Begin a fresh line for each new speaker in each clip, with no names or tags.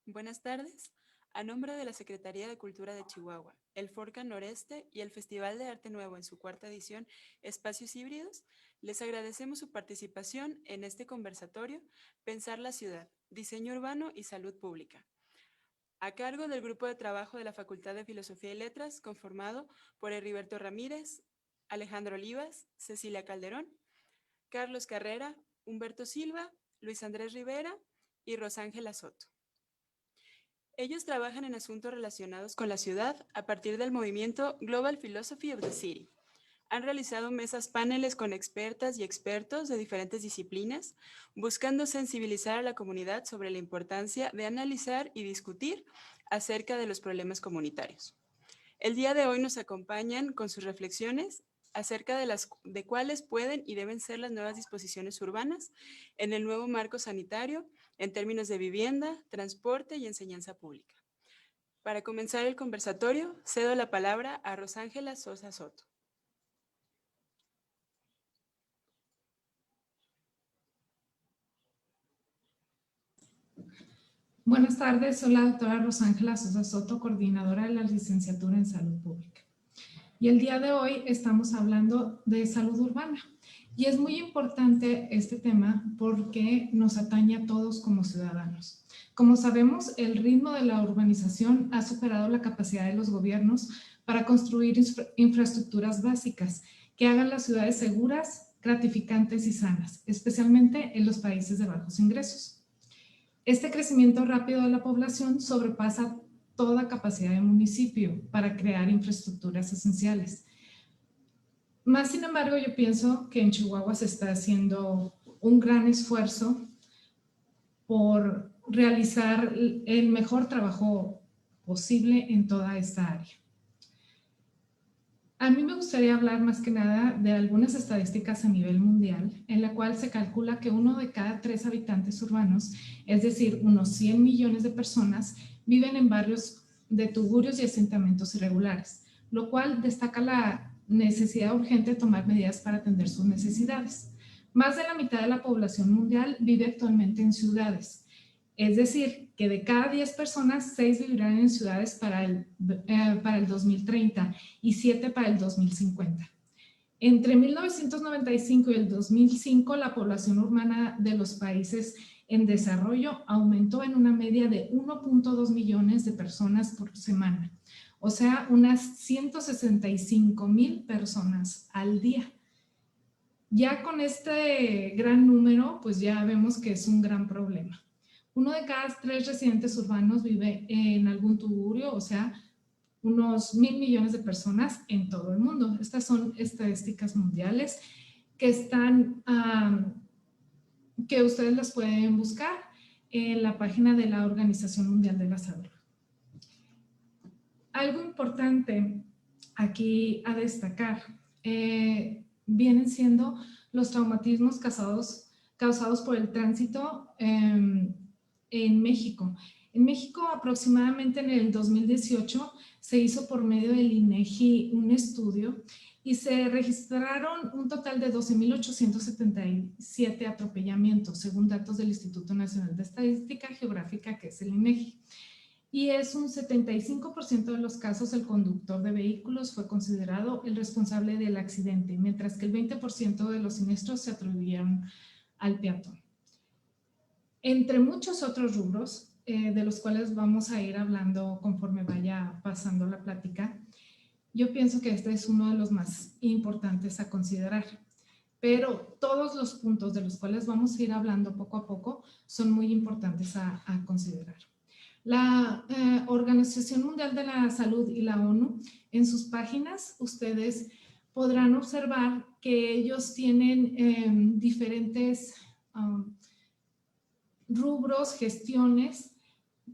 Buenas tardes. A nombre de la Secretaría de Cultura de Chihuahua, el Forcan Noreste y el Festival de Arte Nuevo en su cuarta edición, Espacios Híbridos, les agradecemos su participación en este conversatorio Pensar la Ciudad, Diseño Urbano y Salud Pública, a cargo del Grupo de Trabajo de la Facultad de Filosofía y Letras, conformado por Heriberto Ramírez, Alejandro Olivas, Cecilia Calderón, Carlos Carrera, Humberto Silva, Luis Andrés Rivera y Rosángela Soto. Ellos trabajan en asuntos relacionados con la ciudad a partir del movimiento Global Philosophy of the City. Han realizado mesas paneles con expertas y expertos de diferentes disciplinas, buscando sensibilizar a la comunidad sobre la importancia de analizar y discutir acerca de los problemas comunitarios. El día de hoy nos acompañan con sus reflexiones acerca de cuáles pueden y deben ser las nuevas disposiciones urbanas en el nuevo marco sanitario en términos de vivienda, transporte y enseñanza pública. Para comenzar el conversatorio, cedo la palabra a Rosángela Sosa Soto.
Buenas tardes, soy la doctora Rosángela Sosa Soto, coordinadora de la licenciatura en Salud Pública. Y el día de hoy estamos hablando de salud urbana. Y es muy importante este tema porque nos atañe a todos como ciudadanos. Como sabemos, el ritmo de la urbanización ha superado la capacidad de los gobiernos para construir infraestructuras básicas que hagan las ciudades seguras, gratificantes y sanas, especialmente en los países de bajos ingresos. Este crecimiento rápido de la población sobrepasa toda capacidad de municipio para crear infraestructuras esenciales. Más sin embargo, yo pienso que en Chihuahua se está haciendo un gran esfuerzo por realizar el mejor trabajo posible en toda esta área. A mí me gustaría hablar más que nada de algunas estadísticas a nivel mundial, en la cual se calcula que 1 de cada 3 habitantes urbanos, es decir, unos 100 millones de personas, viven en barrios de tugurios y asentamientos irregulares, lo cual destaca la necesidad urgente de tomar medidas para atender sus necesidades. Más de la mitad de la población mundial vive actualmente en ciudades. Es decir, que de cada 10 personas, 6 vivirán en ciudades para el 2030 y 7 para el 2050. Entre 1995 y el 2005, la población urbana de los países en desarrollo aumentó en una media de 1.2 millones de personas por semana, o sea, unas 165,000 personas al día. Ya con este gran número, pues ya vemos que es un gran problema. 1 de cada 3 residentes urbanos vive en algún tugurio, o sea, unos 1,000 millones de personas en todo el mundo. Estas son estadísticas mundiales que que ustedes las pueden buscar en la página de la Organización Mundial de la Salud. Algo importante aquí a destacar vienen siendo los traumatismos causados por el tránsito en México. En México, aproximadamente en el 2018, se hizo por medio del INEGI un estudio y se registraron un total de 12,877 atropellamientos, según datos del Instituto Nacional de Estadística Geográfica, que es el INEGI. Y es un 75% de los casos el conductor de vehículos fue considerado el responsable del accidente, mientras que el 20% de los siniestros se atribuyeron al peatón. Entre muchos otros rubros, de los cuales vamos a ir hablando conforme vaya pasando la plática, yo pienso que este es uno de los más importantes a considerar. Pero todos los puntos de los cuales vamos a ir hablando poco a poco son muy importantes a considerar. La Organización Mundial de la Salud y la ONU, en sus páginas, ustedes podrán observar que ellos tienen diferentes rubros, gestiones,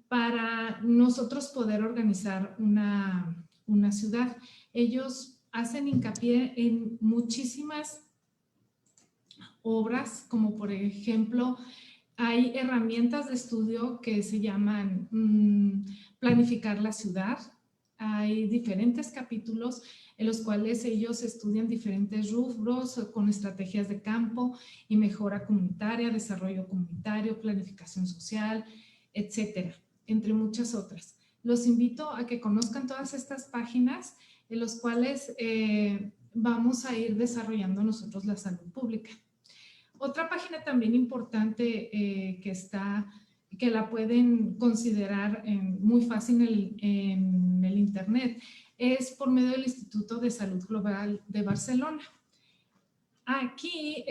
para nosotros poder organizar una ciudad. Ellos hacen hincapié en muchísimas obras, como por ejemplo, hay herramientas de estudio que se llaman planificar la ciudad. Hay diferentes capítulos en los cuales ellos estudian diferentes rubros con estrategias de campo y mejora comunitaria, desarrollo comunitario, planificación social, etcétera, entre muchas otras. Los invito a que conozcan todas estas páginas en los cuales vamos a ir desarrollando nosotros la salud pública. Otra página también importante que la pueden considerar muy fácil en el internet es por medio del Instituto de Salud Global de Barcelona. Aquí,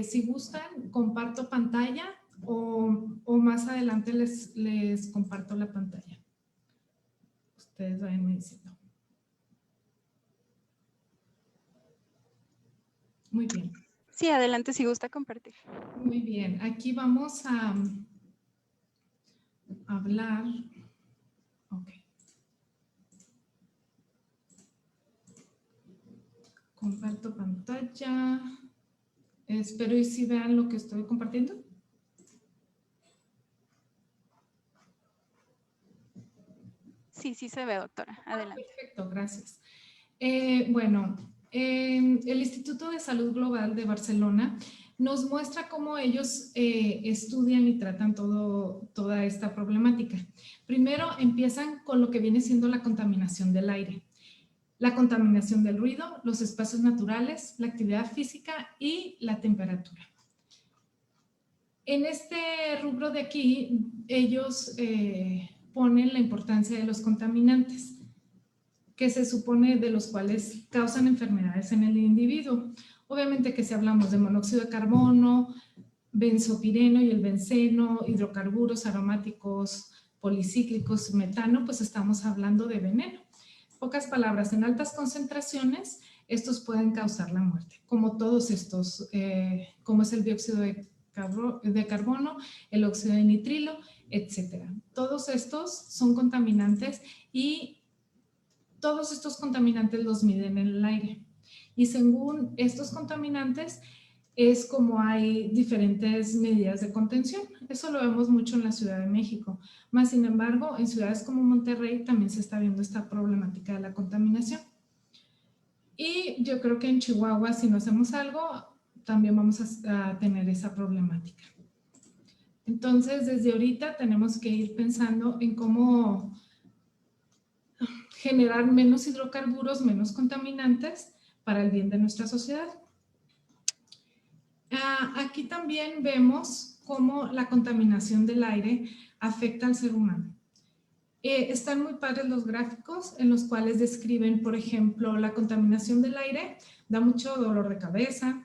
si gustan, comparto pantalla o más adelante les comparto la pantalla. Ustedes vayan diciendo. Muy bien.
Sí, adelante si gusta compartir.
Muy bien, aquí vamos a hablar. Ok. Comparto pantalla. Espero y si vean lo que estoy compartiendo.
Sí, sí se ve, doctora. Adelante.
Perfecto, gracias. Bueno, el Instituto de Salud Global de Barcelona nos muestra cómo ellos estudian y tratan toda esta problemática. Primero empiezan con lo que viene siendo la contaminación del aire, la contaminación del ruido, los espacios naturales, la actividad física y la temperatura. En este rubro de aquí, ellos ponen la importancia de los contaminantes, que se supone de los cuales causan enfermedades en el individuo. Obviamente que si hablamos de monóxido de carbono, benzopireno y el benceno, hidrocarburos aromáticos policíclicos, metano, pues estamos hablando de veneno. Pocas palabras, en altas concentraciones, estos pueden causar la muerte, como todos estos, como es el dióxido de carbono, el óxido de nitrilo, etc. Todos estos son contaminantes y todos estos contaminantes los miden en el aire. Y según estos contaminantes es como hay diferentes medidas de contención. Eso lo vemos mucho en la Ciudad de México. Más sin embargo, en ciudades como Monterrey también se está viendo esta problemática de la contaminación. Y yo creo que en Chihuahua, si no hacemos algo, también vamos a tener esa problemática. Entonces, desde ahorita tenemos que ir pensando en cómo generar menos hidrocarburos, menos contaminantes para el bien de nuestra sociedad. Aquí también vemos cómo la contaminación del aire afecta al ser humano. Están muy padres los gráficos en los cuales describen, por ejemplo, la contaminación del aire, da mucho dolor de cabeza,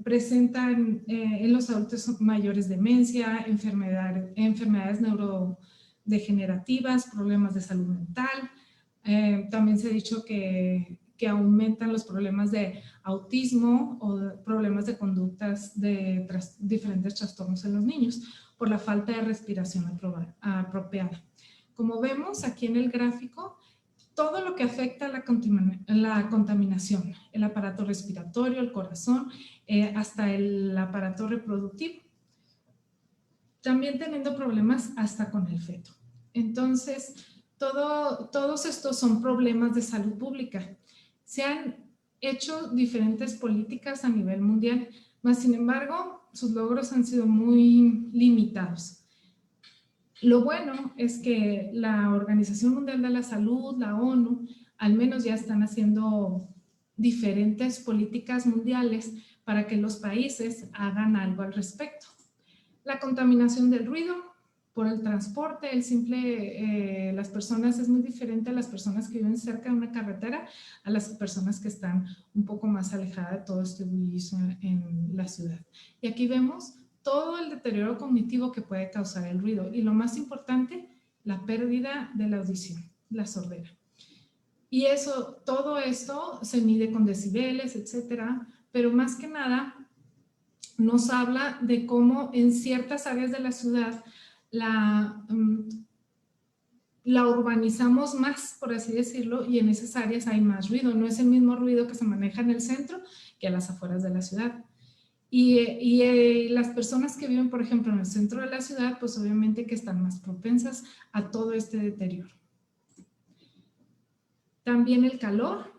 presentan en los adultos mayores demencia, enfermedades neurodegenerativas, problemas de salud mental. También se ha dicho que aumentan los problemas de autismo o problemas de conductas de diferentes trastornos en los niños por la falta de respiración apropiada. Como vemos aquí en el gráfico, todo lo que afecta a la contaminación, el aparato respiratorio, el corazón, hasta el aparato reproductivo. También teniendo problemas hasta con el feto. Entonces, todos estos son problemas de salud pública. Se han hecho diferentes políticas a nivel mundial, mas sin embargo, sus logros han sido muy limitados. Lo bueno es que la Organización Mundial de la Salud, la ONU, al menos ya están haciendo diferentes políticas mundiales para que los países hagan algo al respecto. La contaminación del ruido por el transporte, las personas, es muy diferente a las personas que viven cerca de una carretera a las personas que están un poco más alejadas de todo este bullicio en la ciudad. Y aquí vemos todo el deterioro cognitivo que puede causar el ruido y lo más importante, la pérdida de la audición, la sordera. Y todo esto se mide con decibeles, etcétera, pero más que nada nos habla de cómo en ciertas áreas de la ciudad la urbanizamos más, por así decirlo, y en esas áreas hay más ruido. No es el mismo ruido que se maneja en el centro que a las afueras de la ciudad. Y las personas que viven, por ejemplo, en el centro de la ciudad, pues obviamente que están más propensas a todo este deterioro. También el calor,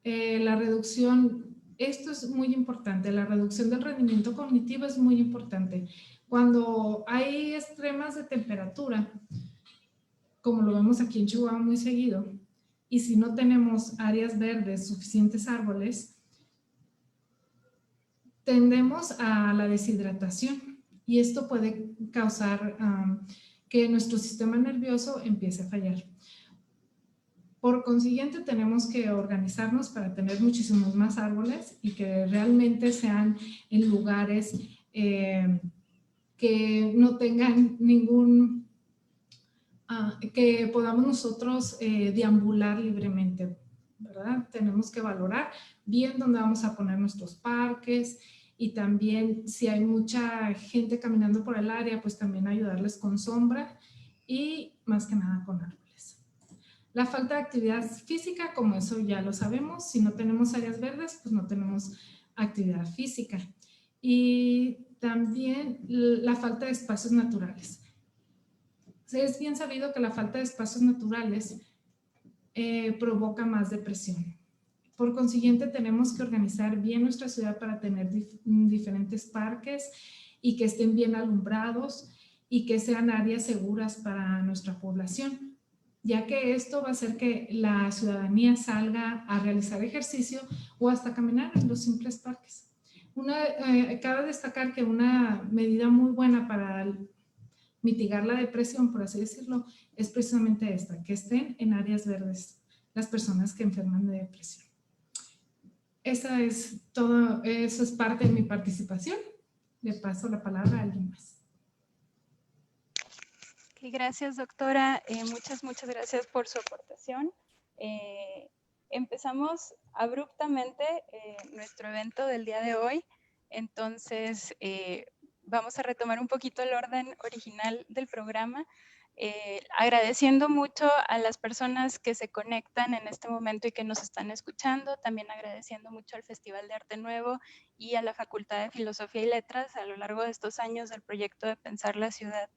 la reducción, esto es muy importante, la reducción del rendimiento cognitivo es muy importante. Cuando hay extremas de temperatura, como lo vemos aquí en Chihuahua muy seguido, y si no tenemos áreas verdes, suficientes árboles, tendemos a la deshidratación y esto puede causar que nuestro sistema nervioso empiece a fallar. Por consiguiente, tenemos que organizarnos para tener muchísimos más árboles y que realmente sean en lugares que no tengan ningún, que podamos nosotros deambular libremente, ¿verdad? Tenemos que valorar bien dónde vamos a poner nuestros parques y también si hay mucha gente caminando por el área, pues también ayudarles con sombra y más que nada con árboles. La falta de actividad física, como eso ya lo sabemos, si no tenemos áreas verdes, pues no tenemos actividad física. Y también la falta de espacios naturales. Es bien sabido que la falta de espacios naturales provoca más depresión. Por consiguiente, tenemos que organizar bien nuestra ciudad para tener diferentes parques y que estén bien alumbrados y que sean áreas seguras para nuestra población, ya que esto va a hacer que la ciudadanía salga a realizar ejercicio o hasta caminar en los simples parques. Cabe destacar que una medida muy buena para mitigar la depresión, por así decirlo, es precisamente esta, que estén en áreas verdes las personas que enferman de depresión. Eso es parte de mi participación. Le paso la palabra a alguien más.
Okay, gracias, doctora. Muchas gracias por su aportación. Empezamos abruptamente nuestro evento del día de hoy, entonces vamos a retomar un poquito el orden original del programa, agradeciendo mucho a las personas que se conectan en este momento y que nos están escuchando, también agradeciendo mucho al Festival de Arte Nuevo y a la Facultad de Filosofía y Letras a lo largo de estos años del proyecto de Pensar la Ciudad.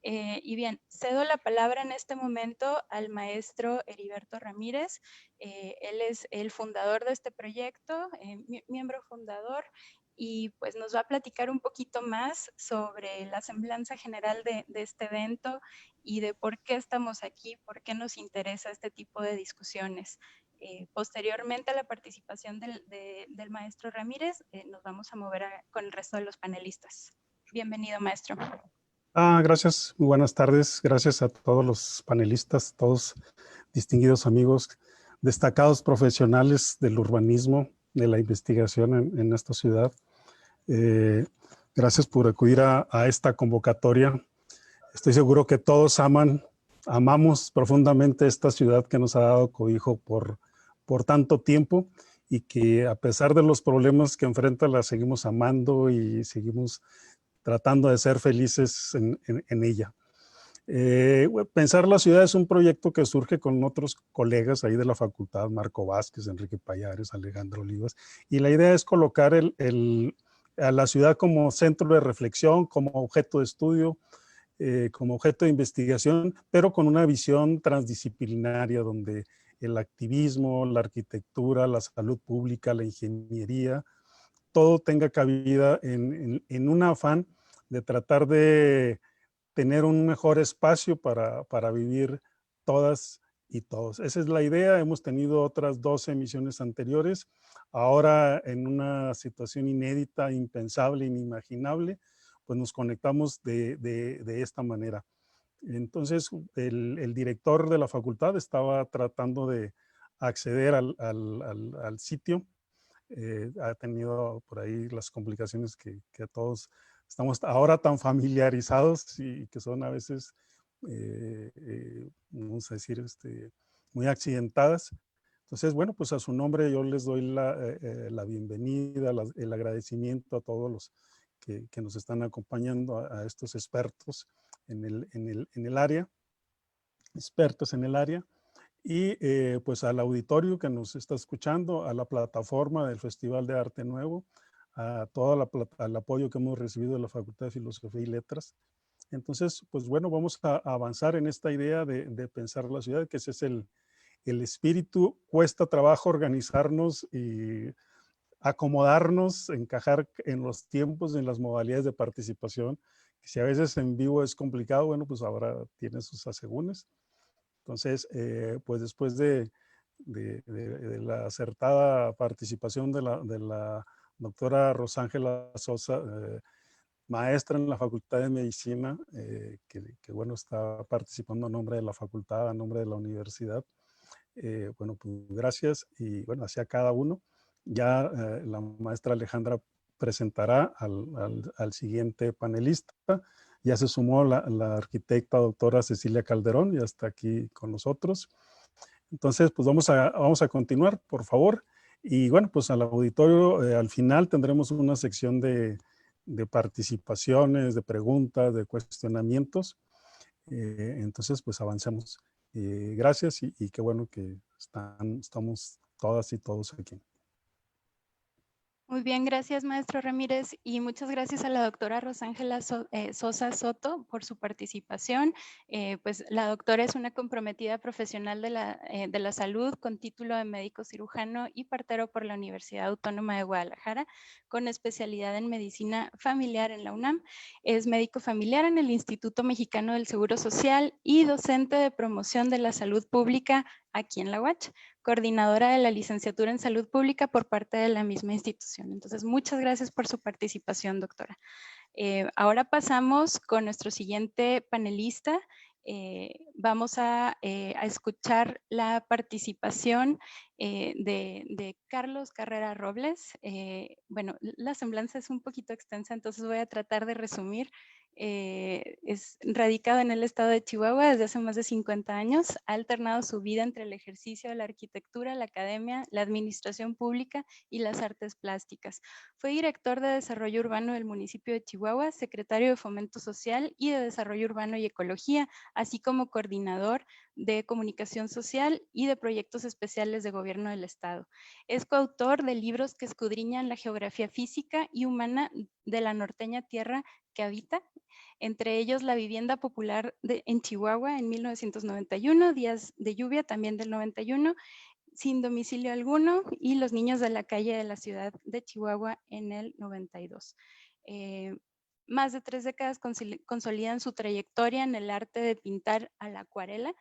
Y bien, cedo la palabra en este momento al maestro Heriberto Ramírez. Él es el fundador de este proyecto, miembro fundador, y pues nos va a platicar un poquito más sobre la semblanza general de este evento y de por qué estamos aquí, por qué nos interesa este tipo de discusiones. Posteriormente a la participación del maestro Ramírez, nos vamos a mover con el resto de los panelistas. Bienvenido, maestro.
Gracias, muy buenas tardes. Gracias a todos los panelistas, todos distinguidos amigos, destacados profesionales del urbanismo, de la investigación en esta ciudad. Gracias por acudir a esta convocatoria. Estoy seguro que todos amamos profundamente esta ciudad que nos ha dado cobijo por tanto tiempo y que a pesar de los problemas que enfrenta la seguimos amando y seguimos tratando de ser felices en ella. Pensar la Ciudad es un proyecto que surge con otros colegas ahí de la facultad, Marco Vázquez, Enrique Payares, Alejandro Olivas, y la idea es colocar a la ciudad como centro de reflexión, como objeto de estudio, como objeto de investigación, pero con una visión transdisciplinaria donde el activismo, la arquitectura, la salud pública, la ingeniería, todo tenga cabida en un afán de tratar de tener un mejor espacio para vivir todas y todos. Esa es la idea. Hemos tenido otras 12 emisiones anteriores. Ahora, en una situación inédita, impensable, inimaginable, pues nos conectamos de esta manera. Entonces, el director de la facultad estaba tratando de acceder al sitio. Ha tenido por ahí las complicaciones que todos estamos ahora tan familiarizados y que son a veces, vamos a decir, muy accidentadas. Entonces, bueno, pues a su nombre yo les doy la bienvenida, el agradecimiento a todos los que nos están acompañando, a estos expertos en el área. expertos en el área, y pues al auditorio que nos está escuchando, a la plataforma del Festival de Arte Nuevo, a todo el apoyo que hemos recibido de la Facultad de Filosofía y Letras. Entonces, pues bueno, vamos a avanzar en esta idea de pensar la ciudad, que ese es el espíritu. Cuesta trabajo organizarnos y acomodarnos, encajar en los tiempos, en las modalidades de participación. Si a veces en vivo es complicado, bueno, pues ahora tiene sus asegúnes. Entonces, pues después de la acertada participación de la doctora Rosángela Sosa, maestra en la Facultad de Medicina, que bueno, está participando a nombre de la facultad, a nombre de la universidad. Bueno, pues gracias, y bueno, hacia cada uno. Ya la maestra Alejandra presentará al siguiente panelista. Ya se sumó la arquitecta doctora Cecilia Calderón, ya está aquí con nosotros. Entonces, pues vamos a continuar, por favor. Y bueno, pues al auditorio, al final tendremos una sección de participaciones, de preguntas, de cuestionamientos. Entonces, pues avancemos. Gracias, y qué bueno que estamos todas y todos aquí.
Muy bien, gracias maestro Ramírez, y muchas gracias a la doctora Rosángela Sosa Soto por su participación. Pues la doctora es una comprometida profesional de la salud con título de médico cirujano y partero por la Universidad Autónoma de Guadalajara, con especialidad en medicina familiar en la UNAM. Es médico familiar en el Instituto Mexicano del Seguro Social y docente de promoción de la salud pública aquí en la UACH, coordinadora de la licenciatura en salud pública por parte de la misma institución. Entonces, muchas gracias por su participación, doctora. Ahora pasamos con nuestro siguiente panelista. Vamos a escuchar la participación de Carlos Carrera Robles. Bueno, la semblanza es un poquito extensa, entonces voy a tratar de resumir. Es radicado en el estado de Chihuahua desde hace más de 50 años. Ha alternado su vida entre el ejercicio de la arquitectura, la academia, la administración pública y las artes plásticas. Fue director de Desarrollo Urbano del municipio de Chihuahua, secretario de Fomento Social y de Desarrollo Urbano y Ecología, así como coordinador de Comunicación Social y de Proyectos Especiales de Gobierno del Estado. Es coautor de libros que escudriñan la geografía física y humana de la norteña tierra que habita, entre ellos La vivienda popular en Chihuahua en 1991, Días de lluvia también del 91, Sin domicilio alguno, y Los niños de la calle de la ciudad de Chihuahua en el 92. Más de 3 décadas consolidan su trayectoria en el arte de pintar a la acuarela,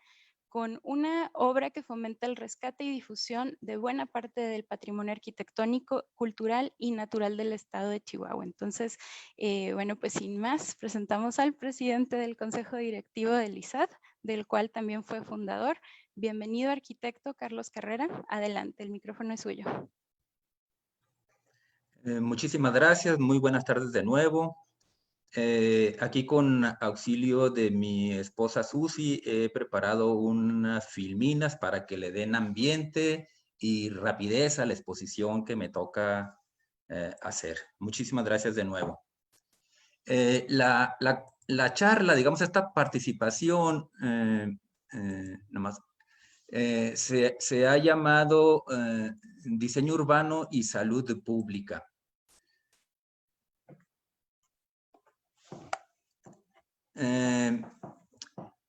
con una obra que fomenta el rescate y difusión de buena parte del patrimonio arquitectónico, cultural y natural del estado de Chihuahua. Entonces, bueno, pues sin más, presentamos al presidente del Consejo Directivo del ISAD, del cual también fue fundador. Bienvenido, arquitecto Carlos Carrera. Adelante, el micrófono es suyo.
Muchísimas gracias, muy buenas tardes de nuevo. Aquí con auxilio de mi esposa Susi he preparado unas filminas para que le den ambiente y rapidez a la exposición que me toca hacer. Muchísimas gracias de nuevo. La charla, digamos, esta participación, nomás, se ha llamado Diseño Urbano y Salud Pública.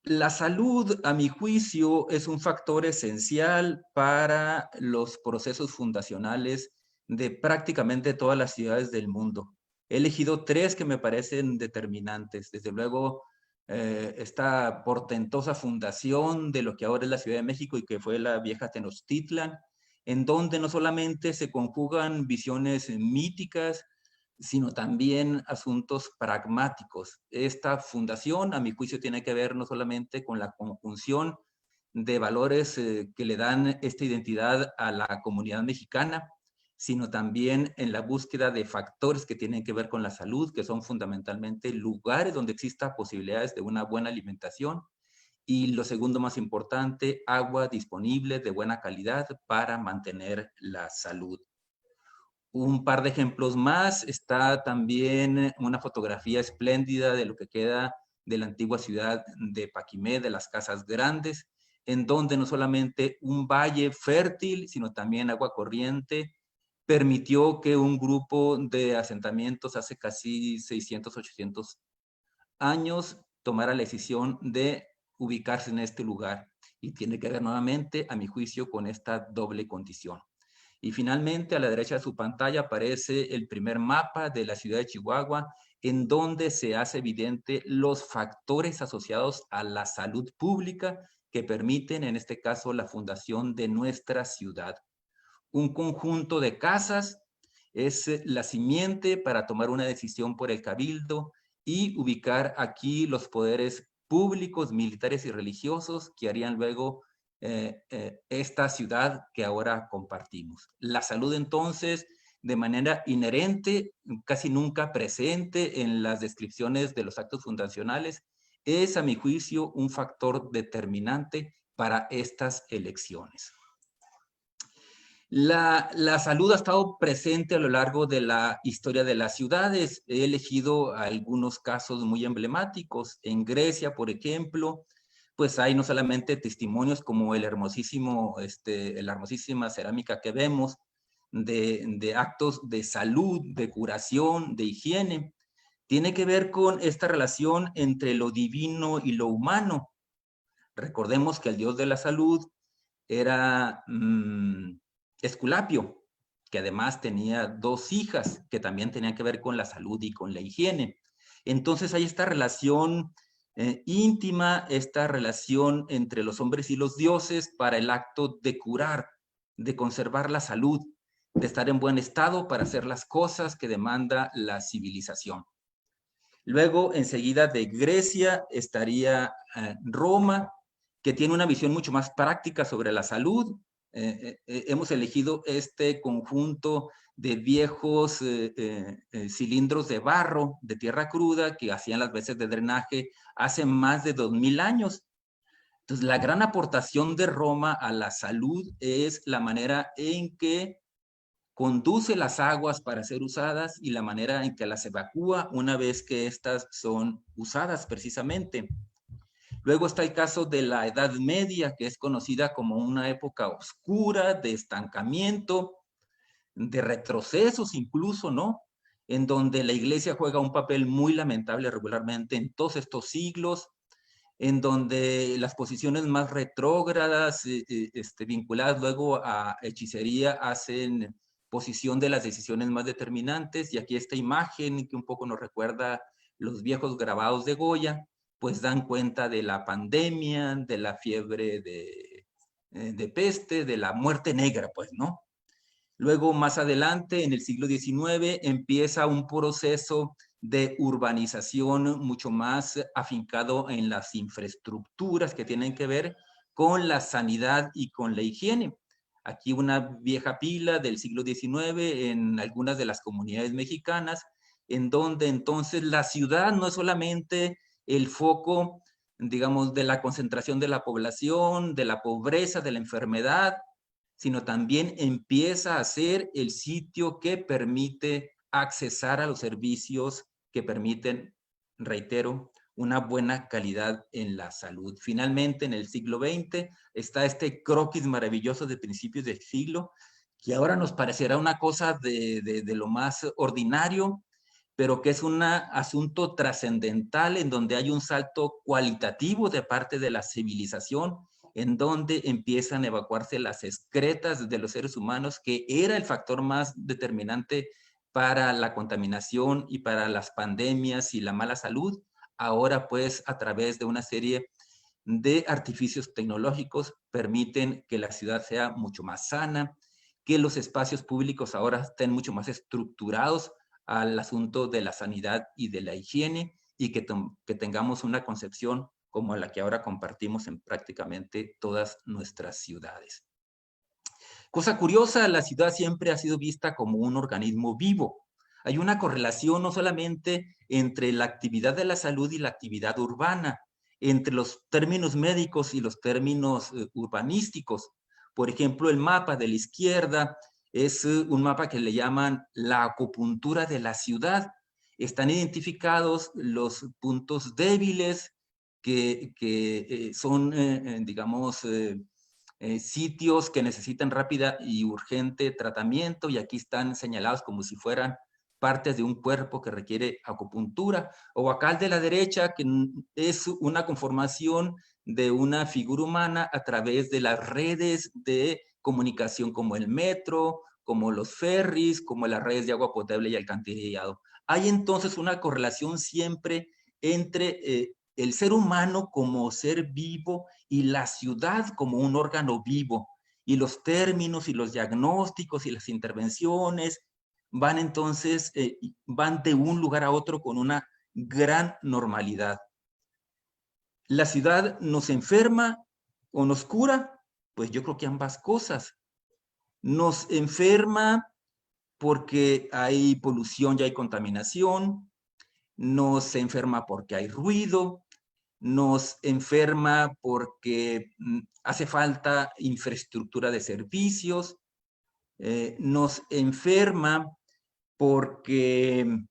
La salud, a mi juicio, es un factor esencial para los procesos fundacionales de prácticamente todas las ciudades del mundo. He elegido 3 que me parecen determinantes. Desde luego, esta portentosa fundación de lo que ahora es la Ciudad de México y que fue la vieja Tenochtitlan, en donde no solamente se conjugan visiones míticas, sino también asuntos pragmáticos. Esta fundación, a mi juicio, tiene que ver no solamente con la conjunción de valores que le dan esta identidad a la comunidad mexicana, sino también en la búsqueda de factores que tienen que ver con la salud, que son fundamentalmente lugares donde existan posibilidades de una buena alimentación, y lo segundo más importante, agua disponible de buena calidad para mantener la salud. Un par de ejemplos más, está también una fotografía espléndida de lo que queda de la antigua ciudad de Paquimé, de las Casas Grandes, en donde no solamente un valle fértil, sino también agua corriente, permitió que un grupo de asentamientos hace casi 600, 800 años tomara la decisión de ubicarse en este lugar. Y tiene que ver nuevamente, a mi juicio, con esta doble condición. Y finalmente, a la derecha de su pantalla aparece el primer mapa de la ciudad de Chihuahua, en donde se hace evidente los factores asociados a la salud pública que permiten, en este caso, la fundación de nuestra ciudad. Un conjunto de casas es la simiente para tomar una decisión por el cabildo y ubicar aquí los poderes públicos, militares y religiosos que harían luego esta ciudad que ahora compartimos. La salud, entonces, de manera inherente, casi nunca presente en las descripciones de los actos fundacionales, es, a mi juicio, un factor determinante para estas elecciones. La salud ha estado presente a lo largo de la historia de las ciudades. He elegido algunos casos muy emblemáticos. En Grecia, por ejemplo, pues hay no solamente testimonios como la hermosísima cerámica que vemos de actos de salud, de curación, de higiene. Tiene que ver con esta relación entre lo divino y lo humano. Recordemos que el dios de la salud era Esculapio, que además tenía 2 hijas que también tenían que ver con la salud y con la higiene. Entonces hay esta relación íntima, esta relación entre los hombres y los dioses para el acto de curar, de conservar la salud, de estar en buen estado para hacer las cosas que demanda la civilización. Luego, enseguida de Grecia, estaría Roma, que tiene una visión mucho más práctica sobre la salud. Hemos elegido este conjunto de viejos cilindros de barro, de tierra cruda, que hacían las veces de drenaje hace más de 2000 años. Entonces, la gran aportación de Roma a la salud es la manera en que conduce las aguas para ser usadas y la manera en que las evacúa una vez que estas son usadas precisamente. Luego está el caso de la Edad Media, que es conocida como una época oscura, de estancamiento, de retrocesos incluso, ¿no? En donde la Iglesia juega un papel muy lamentable regularmente en todos estos siglos, en donde las posiciones más retrógradas, vinculadas luego a hechicería, hacen posición de las decisiones más determinantes. Y aquí esta imagen que un poco nos recuerda los viejos grabados de Goya, pues dan cuenta de la pandemia, de la fiebre de peste, de la muerte negra, pues, ¿no? Luego, más adelante, en el siglo XIX, empieza un proceso de urbanización mucho más afincado en las infraestructuras que tienen que ver con la sanidad y con la higiene. Aquí una vieja pila del siglo XIX en algunas de las comunidades mexicanas, en donde entonces la ciudad no es solamente el foco, digamos, de la concentración de la población, de la pobreza, de la enfermedad, sino también empieza a ser el sitio que permite accesar a los servicios que permiten, reitero, una buena calidad en la salud. Finalmente, en el siglo XX, está este croquis maravilloso de principios del siglo, que ahora nos parecerá una cosa de lo más ordinario, pero que es un asunto trascendental en donde hay un salto cualitativo de parte de la civilización, en donde empiezan a evacuarse las excretas de los seres humanos, que era el factor más determinante para la contaminación y para las pandemias y la mala salud. Ahora, pues, a través de una serie de artificios tecnológicos, permiten que la ciudad sea mucho más sana, que los espacios públicos ahora estén mucho más estructurados al asunto de la sanidad y de la higiene, y que tengamos una concepción como la que ahora compartimos en prácticamente todas nuestras ciudades. Cosa curiosa, la ciudad siempre ha sido vista como un organismo vivo. Hay una correlación no solamente entre la actividad de la salud y la actividad urbana, entre los términos médicos y los términos urbanísticos. Por ejemplo, el mapa de la izquierda es un mapa que le llaman la acupuntura de la ciudad, están identificados los puntos débiles que son, digamos, sitios que necesitan rápida y urgente tratamiento, y aquí están señalados como si fueran partes de un cuerpo que requiere acupuntura, o acá al de la derecha, que es una conformación de una figura humana a través de las redes de comunicación como el metro, como los ferries, como las redes de agua potable y alcantarillado. Hay entonces una correlación siempre entre el ser humano como ser vivo y la ciudad como un órgano vivo, y los términos y los diagnósticos y las intervenciones van entonces, van de un lugar a otro con una gran normalidad. ¿La ciudad nos enferma o nos cura? Pues yo creo que ambas cosas. Nos enferma porque hay polución y hay contaminación, nos enferma porque hay ruido, nos enferma porque hace falta infraestructura de servicios, nos enferma porque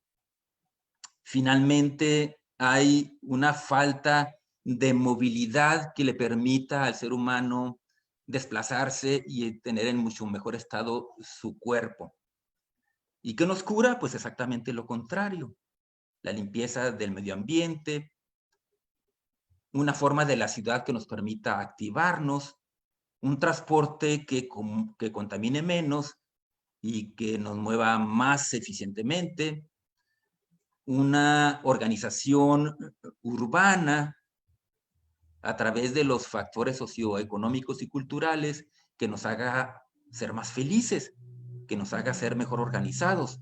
finalmente hay una falta de movilidad que le permita al ser humano desplazarse y tener en mucho mejor estado su cuerpo. ¿Y qué nos cura? Pues exactamente lo contrario. La limpieza del medio ambiente, una forma de la ciudad que nos permita activarnos, un transporte que contamine menos y que nos mueva más eficientemente, una organización urbana a través de los factores socioeconómicos y culturales que nos haga ser más felices, que nos haga ser mejor organizados,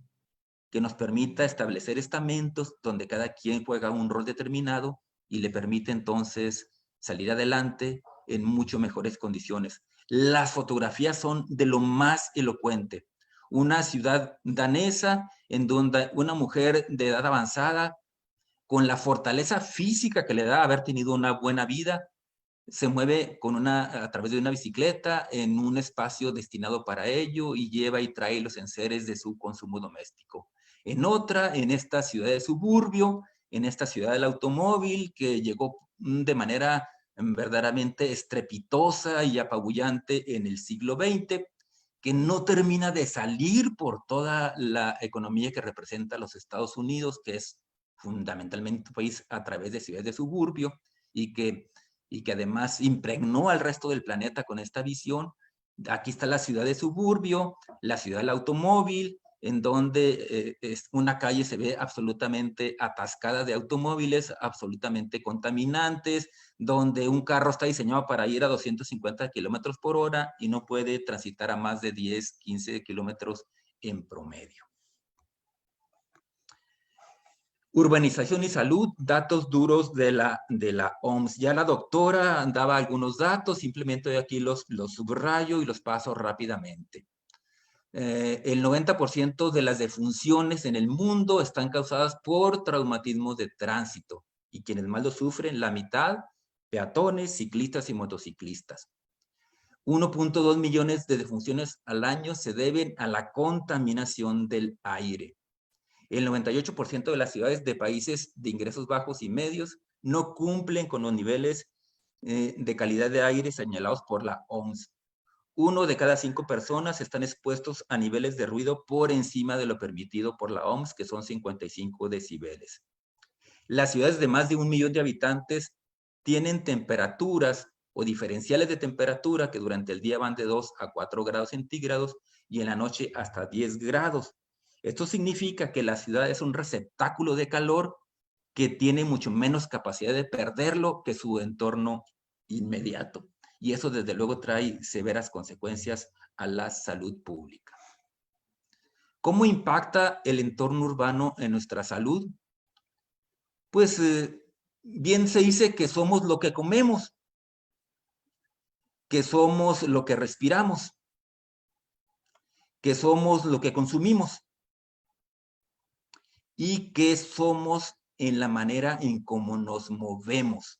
que nos permita establecer estamentos donde cada quien juega un rol determinado y le permite entonces salir adelante en mucho mejores condiciones. Las fotografías son de lo más elocuente. Una ciudad danesa en donde una mujer de edad avanzada, con la fortaleza física que le da haber tenido una buena vida, se mueve a través de una bicicleta en un espacio destinado para ello y lleva y trae los enseres de su consumo doméstico. En esta ciudad de suburbio, en esta ciudad del automóvil que llegó de manera verdaderamente estrepitosa y apabullante en el siglo XX, que no termina de salir por toda la economía que representa los Estados Unidos, que es fundamentalmente un país a través de ciudades de suburbio, y que además impregnó al resto del planeta con esta visión. Aquí está la ciudad de suburbio, la ciudad del automóvil, en donde una calle se ve absolutamente atascada de automóviles, absolutamente contaminantes, donde un carro está diseñado para ir a 250 kilómetros por hora y no puede transitar a más de 10, 15 kilómetros en promedio. Urbanización y salud, datos duros de la OMS. Ya la doctora daba algunos datos, simplemente aquí los subrayo y los paso rápidamente. El 90% de las defunciones en el mundo están causadas por traumatismos de tránsito, y quienes más lo sufren, la mitad, peatones, ciclistas y motociclistas. 1.2 millones de defunciones al año se deben a la contaminación del aire. El 98% de las ciudades de países de ingresos bajos y medios no cumplen con los niveles de calidad de aire señalados por la OMS. 1 de cada 5 personas están expuestos a niveles de ruido por encima de lo permitido por la OMS, que son 55 decibeles. Las ciudades de más de 1 millón de habitantes tienen temperaturas o diferenciales de temperatura que durante el día van de 2 a 4 grados centígrados y en la noche hasta 10 grados. Esto significa que la ciudad es un receptáculo de calor que tiene mucho menos capacidad de perderlo que su entorno inmediato. Y eso desde luego trae severas consecuencias a la salud pública. ¿Cómo impacta el entorno urbano en nuestra salud? Pues bien se dice que somos lo que comemos, que somos lo que respiramos, que somos lo que consumimos y que somos en la manera en cómo nos movemos.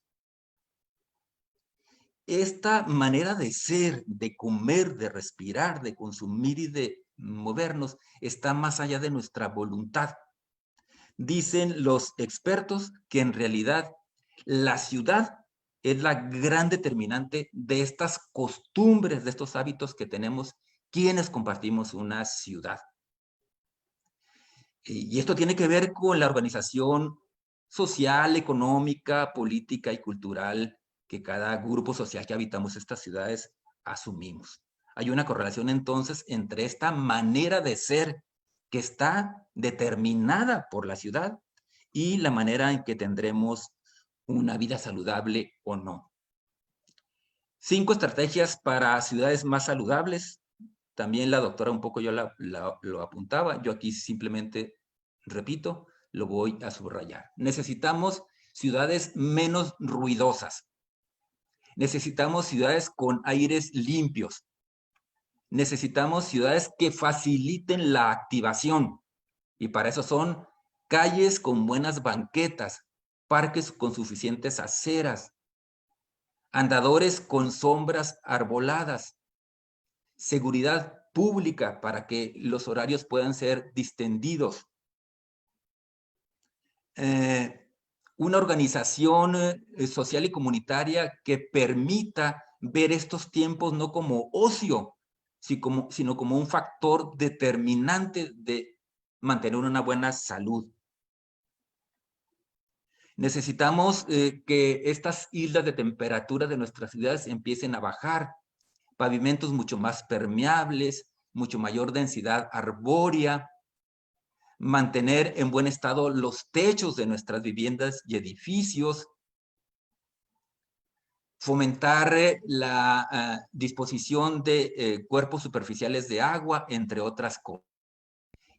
Esta manera de ser, de comer, de respirar, de consumir y de movernos está más allá de nuestra voluntad. Dicen los expertos que en realidad la ciudad es la gran determinante de estas costumbres, de estos hábitos que tenemos quienes compartimos una ciudad. Y esto tiene que ver con la organización social, económica, política y cultural que cada grupo social que habitamos estas ciudades asumimos. Hay una correlación entonces entre esta manera de ser que está determinada por la ciudad y la manera en que tendremos una vida saludable o no. 5 estrategias para ciudades más saludables. También la doctora un poco yo lo apuntaba. Yo aquí simplemente, repito, lo voy a subrayar. Necesitamos ciudades menos ruidosas. Necesitamos ciudades con aires limpios. Necesitamos ciudades que faciliten la activación. Y para eso son calles con buenas banquetas, parques con suficientes aceras, andadores con sombras arboladas, seguridad pública para que los horarios puedan ser distendidos, una organización social y comunitaria que permita ver estos tiempos no como ocio, sino como un factor determinante de mantener una buena salud. Necesitamos que estas islas de temperatura de nuestras ciudades empiecen a bajar, pavimentos mucho más permeables, mucho mayor densidad arbórea, mantener en buen estado los techos de nuestras viviendas y edificios, fomentar la disposición de cuerpos superficiales de agua, entre otras cosas.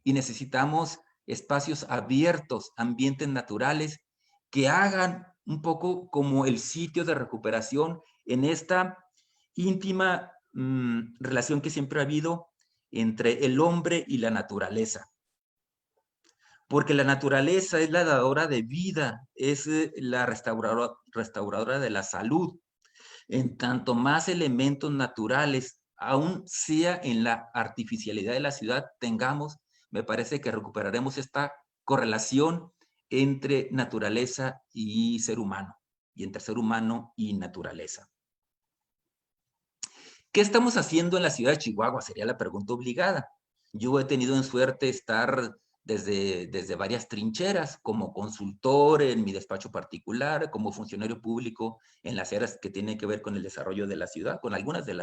Y necesitamos espacios abiertos, ambientes naturales, que hagan un poco como el sitio de recuperación en esta íntima relación que siempre ha habido entre el hombre y la naturaleza. Porque la naturaleza es la dadora de vida, es la restauradora de la salud. En tanto más elementos naturales, aún sea en la artificialidad de la ciudad, tengamos, me parece que recuperaremos esta correlación entre naturaleza y ser humano, y entre ser humano y naturaleza. ¿Qué estamos haciendo en la ciudad de Chihuahua? Sería la pregunta obligada. Yo he tenido en suerte estar desde varias trincheras, como consultor en mi despacho particular, como funcionario público en las áreas que tienen que ver con el desarrollo de la ciudad, con algunas de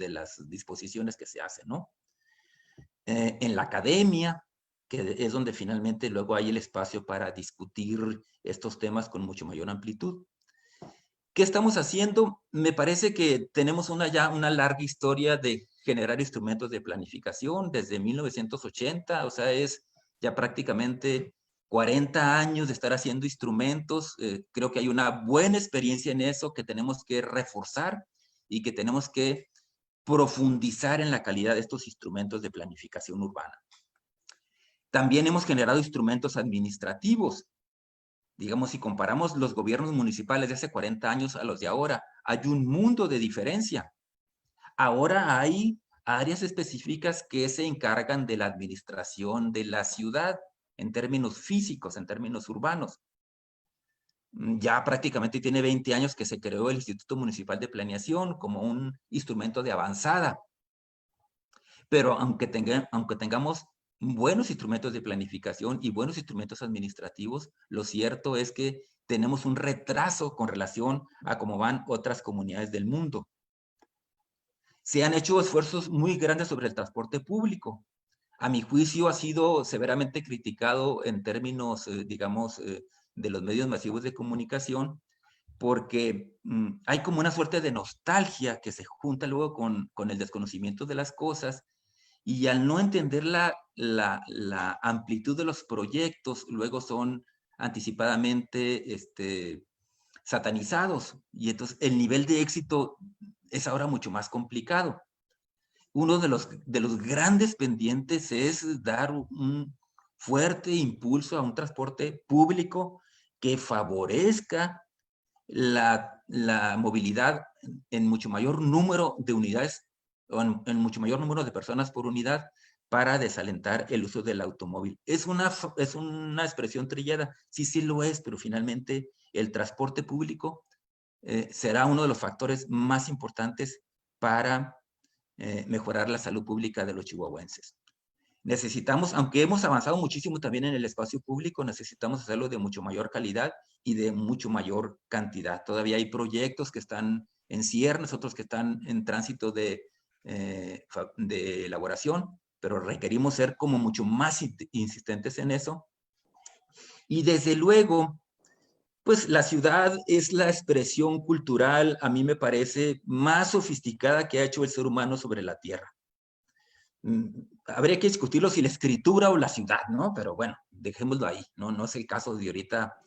las disposiciones que se hacen, ¿no? En la academia, que es donde finalmente luego hay el espacio para discutir estos temas con mucho mayor amplitud. ¿Qué estamos haciendo? Me parece que tenemos ya una larga historia de generar instrumentos de planificación desde 1980, o sea, es ya prácticamente 40 años de estar haciendo instrumentos. Creo que hay una buena experiencia en eso que tenemos que reforzar y que tenemos que profundizar en la calidad de estos instrumentos de planificación urbana. También hemos generado instrumentos administrativos. Digamos, si comparamos los gobiernos municipales de hace 40 años a los de ahora, hay un mundo de diferencia. Ahora hay áreas específicas que se encargan de la administración de la ciudad en términos físicos, en términos urbanos. Ya prácticamente tiene 20 años que se creó el Instituto Municipal de Planeación como un instrumento de avanzada. Pero aunque tengamos buenos instrumentos de planificación y buenos instrumentos administrativos, lo cierto es que tenemos un retraso con relación a cómo van otras comunidades del mundo. Se han hecho esfuerzos muy grandes sobre el transporte público. A mi juicio ha sido severamente criticado en términos, digamos, de los medios masivos de comunicación, porque hay como una suerte de nostalgia que se junta luego con el desconocimiento de las cosas, y al no entender la amplitud de los proyectos, luego son anticipadamente satanizados, y entonces el nivel de éxito es ahora mucho más complicado. Uno de los grandes pendientes es dar un fuerte impulso a un transporte público que favorezca la movilidad en mucho mayor número de unidades, o en mucho mayor número de personas por unidad, para desalentar el uso del automóvil. Es una expresión trillada, sí lo es, pero finalmente el transporte público será uno de los factores más importantes para mejorar la salud pública de los chihuahuenses. Necesitamos, aunque hemos avanzado muchísimo también en el espacio público, necesitamos hacerlo de mucho mayor calidad y de mucho mayor cantidad. Todavía hay proyectos que están en ciernes, otros que están en tránsito de elaboración, pero requerimos ser como mucho más insistentes en eso. Y desde luego, pues la ciudad es la expresión cultural, a mí me parece, más sofisticada que ha hecho el ser humano sobre la tierra. Habría que discutirlo si la escritura o la ciudad, ¿no? Pero bueno, dejémoslo ahí, no es el caso de ahorita,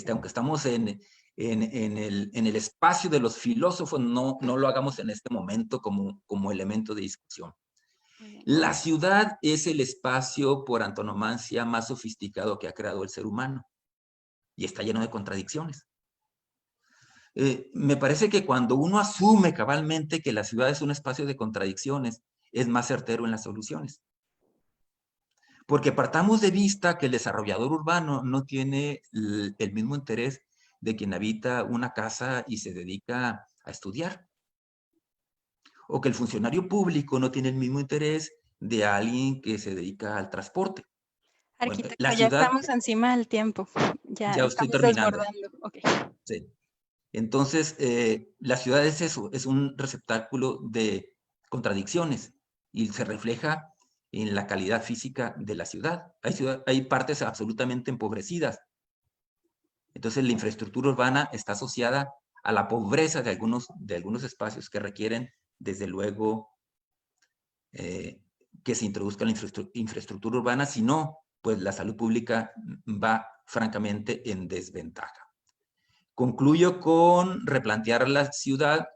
aunque estamos en el espacio de los filósofos, no lo hagamos en este momento como elemento de discusión. La ciudad es el espacio por antonomasia más sofisticado que ha creado el ser humano y está lleno de contradicciones. Me parece que cuando uno asume cabalmente que la ciudad es un espacio de contradicciones, es más certero en las soluciones. Porque partamos de vista que el desarrollador urbano no tiene el mismo interés de quien habita una casa y se dedica a estudiar. O que el funcionario público no tiene el mismo interés de alguien que se dedica al transporte.
Arquitecto,
Bueno,
ya estamos encima del tiempo. Ya
estoy
estamos
terminando.
desbordando. Okay.
Sí. Entonces, la ciudad es eso, es un receptáculo de contradicciones y se refleja en la calidad física de la ciudad. Hay partes absolutamente empobrecidas. Entonces, la infraestructura urbana está asociada a la pobreza de algunos espacios que requieren, desde luego, que se introduzca la infraestructura urbana. Si no, pues la salud pública va francamente en desventaja. Concluyo con replantear la ciudad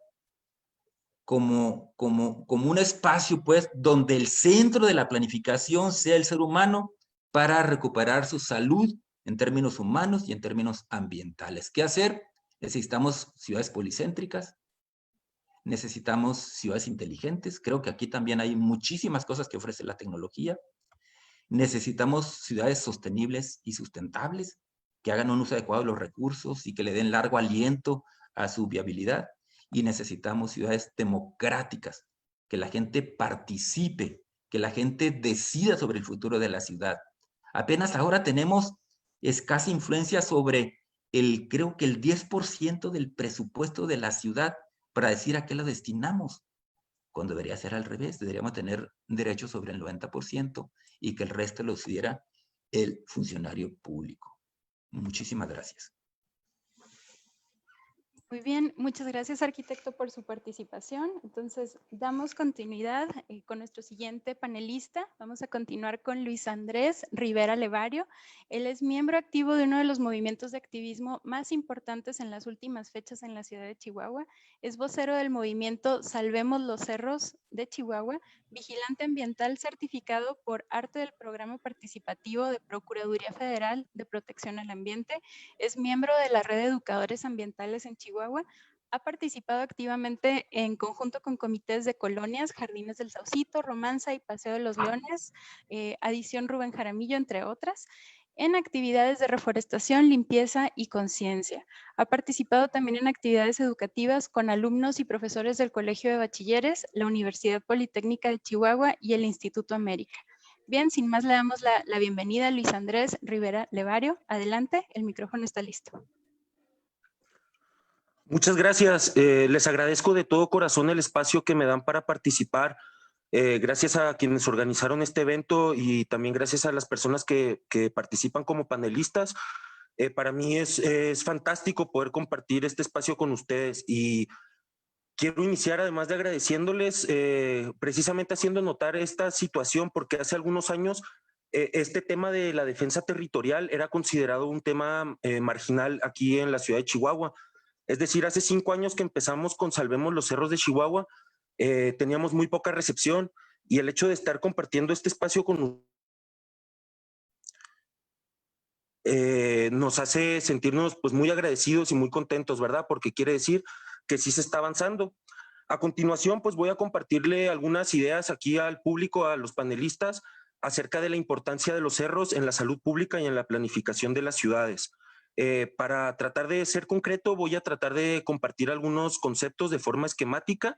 como un espacio, pues, donde el centro de la planificación sea el ser humano para recuperar su salud en términos humanos y en términos ambientales. ¿Qué hacer? Necesitamos ciudades policéntricas, necesitamos ciudades inteligentes. Creo que aquí también hay muchísimas cosas que ofrece la tecnología. Necesitamos ciudades sostenibles y sustentables, que hagan un uso adecuado de los recursos y que le den largo aliento a su viabilidad. Y necesitamos ciudades democráticas, que la gente participe, que la gente decida sobre el futuro de la ciudad. Apenas ahora tenemos escasa influencia sobre creo que el 10% del presupuesto de la ciudad para decir a qué la destinamos, cuando debería ser al revés. Deberíamos tener derecho sobre el 90% y que el resto lo decidiera el funcionario público. Muchísimas gracias.
Muy bien, muchas gracias, arquitecto, por su participación. Entonces, damos continuidad con nuestro siguiente panelista. Vamos a continuar con Luis Andrés Rivera Levario. Él es miembro activo de uno de los movimientos de activismo más importantes en las últimas fechas en la ciudad de Chihuahua. Es vocero del movimiento Salvemos los Cerros de Chihuahua, vigilante ambiental certificado por Arte del Programa Participativo de Procuraduría Federal de Protección al Ambiente. Es miembro de la Red de Educadores Ambientales en Chihuahua. Ha participado activamente en conjunto con comités de colonias, Jardines del Saucito, Romanza y Paseo de los Leones, Adición Rubén Jaramillo, entre otras, en actividades de reforestación, limpieza y conciencia. Ha participado también en actividades educativas con alumnos y profesores del Colegio de Bachilleres, la Universidad Politécnica de Chihuahua y el Instituto América. Bien, sin más le damos la bienvenida a Luis Andrés Rivera Levario. Adelante, el micrófono está listo.
Muchas gracias. Les agradezco de todo corazón el espacio que me dan para participar. Gracias a quienes organizaron este evento y también gracias a las personas que participan como panelistas. Para mí es fantástico poder compartir este espacio con ustedes y quiero iniciar, además de agradeciéndoles, precisamente haciendo notar esta situación, porque hace algunos años este tema de la defensa territorial era considerado un tema marginal aquí en la ciudad de Chihuahua. Es decir, hace 5 años que empezamos con Salvemos los Cerros de Chihuahua, teníamos muy poca recepción y el hecho de estar compartiendo este espacio con nos hace sentirnos pues muy agradecidos y muy contentos, ¿verdad? Porque quiere decir que sí se está avanzando. A continuación, pues voy a compartirle algunas ideas aquí al público, a los panelistas, acerca de la importancia de los cerros en la salud pública y en la planificación de las ciudades. Para tratar de ser concreto, voy a tratar de compartir algunos conceptos de forma esquemática.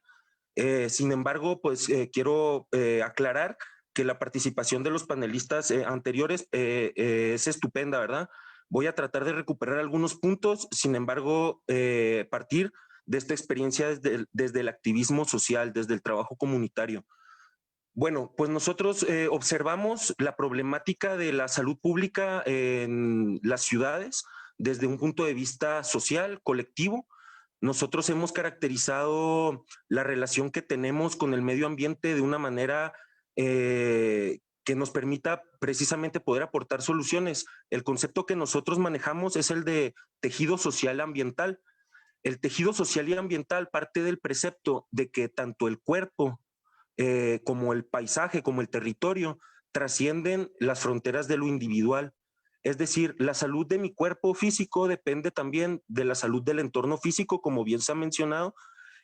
Sin embargo, pues quiero aclarar que la participación de los panelistas anteriores es estupenda, ¿verdad? Voy a tratar de recuperar algunos puntos, sin embargo, partir de esta experiencia desde el activismo social, desde el trabajo comunitario. Bueno, pues nosotros observamos la problemática de la salud pública en las ciudades desde un punto de vista social, colectivo. Nosotros hemos caracterizado la relación que tenemos con el medio ambiente de una manera que nos permita precisamente poder aportar soluciones. El concepto que nosotros manejamos es el de tejido social ambiental. El tejido social y ambiental parte del precepto de que tanto el cuerpo como el paisaje, como el territorio, trascienden las fronteras de lo individual. Es decir, la salud de mi cuerpo físico depende también de la salud del entorno físico, como bien se ha mencionado,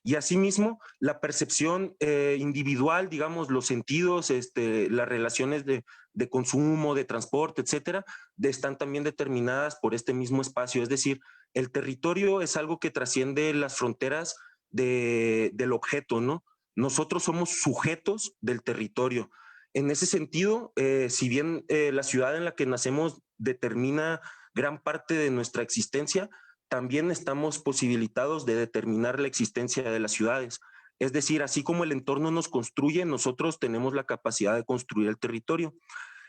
y asimismo la percepción individual, digamos, los sentidos, las relaciones de consumo, de transporte, etcétera, están también determinadas por este mismo espacio. Es decir, el territorio es algo que trasciende las fronteras del objeto, ¿no? Nosotros somos sujetos del territorio. En ese sentido, si bien la ciudad en la que nacemos determina gran parte de nuestra existencia, también estamos posibilitados de determinar la existencia de las ciudades. Es decir, así como el entorno nos construye, nosotros tenemos la capacidad de construir el territorio.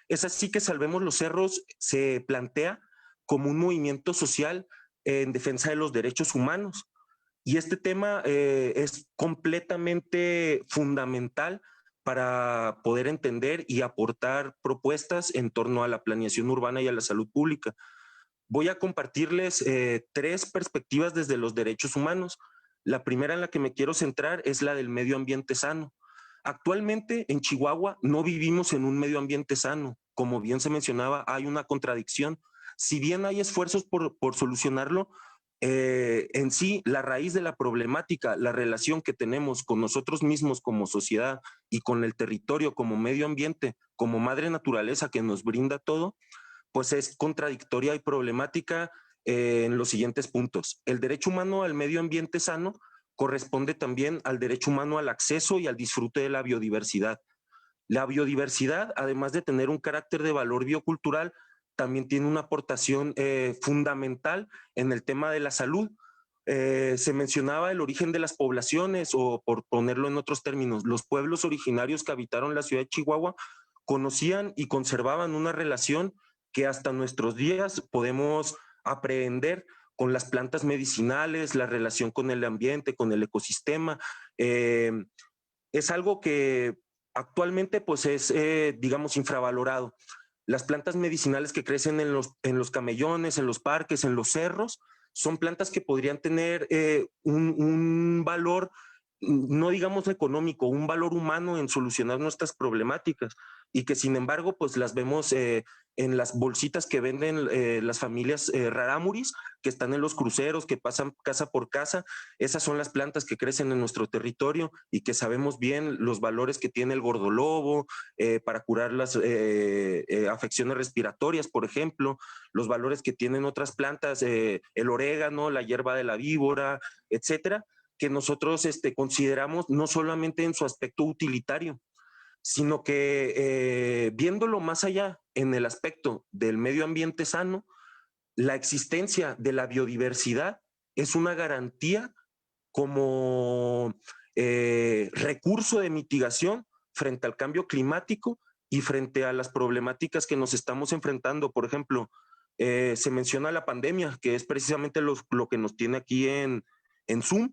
Es así que Salvemos los Cerros se plantea como un movimiento social en defensa de los derechos humanos. Y este tema es completamente fundamental para poder entender y aportar propuestas en torno a la planeación urbana y a la salud pública. Voy a compartirles 3 perspectivas desde los derechos humanos. La primera en la que me quiero centrar es la del medio ambiente sano. Actualmente en Chihuahua no vivimos en un medio ambiente sano. Como bien se mencionaba, hay una contradicción. Si bien hay esfuerzos por solucionarlo, en sí, la raíz de la problemática, la relación que tenemos con nosotros mismos como sociedad y con el territorio como medio ambiente, como madre naturaleza que nos brinda todo, pues es contradictoria y problemática en los siguientes puntos. El derecho humano al medio ambiente sano corresponde también al derecho humano al acceso y al disfrute de la biodiversidad. La biodiversidad, además de tener un carácter de valor biocultural, también tiene una aportación fundamental en el tema de la salud. Se mencionaba el origen de las poblaciones, o por ponerlo en otros términos, los pueblos originarios que habitaron la ciudad de Chihuahua conocían y conservaban una relación que hasta nuestros días podemos aprehender con las plantas medicinales, la relación con el ambiente, con el ecosistema. Es algo que actualmente pues es, digamos, infravalorado. Las plantas medicinales que crecen en los camellones, en los parques, en los cerros, son plantas que podrían tener un valor, no digamos económico, un valor humano en solucionar nuestras problemáticas, y que sin embargo pues las vemos en las bolsitas que venden las familias rarámuris, que están en los cruceros, que pasan casa por casa. Esas son las plantas que crecen en nuestro territorio y que sabemos bien los valores que tiene el gordolobo para curar las afecciones respiratorias, por ejemplo, los valores que tienen otras plantas, el orégano, la hierba de la víbora, etcétera, que nosotros consideramos no solamente en su aspecto utilitario, sino que viéndolo más allá en el aspecto del medio ambiente sano, la existencia de la biodiversidad es una garantía como recurso de mitigación frente al cambio climático y frente a las problemáticas que nos estamos enfrentando. Por ejemplo, se menciona la pandemia, que es precisamente lo que nos tiene aquí en Zoom.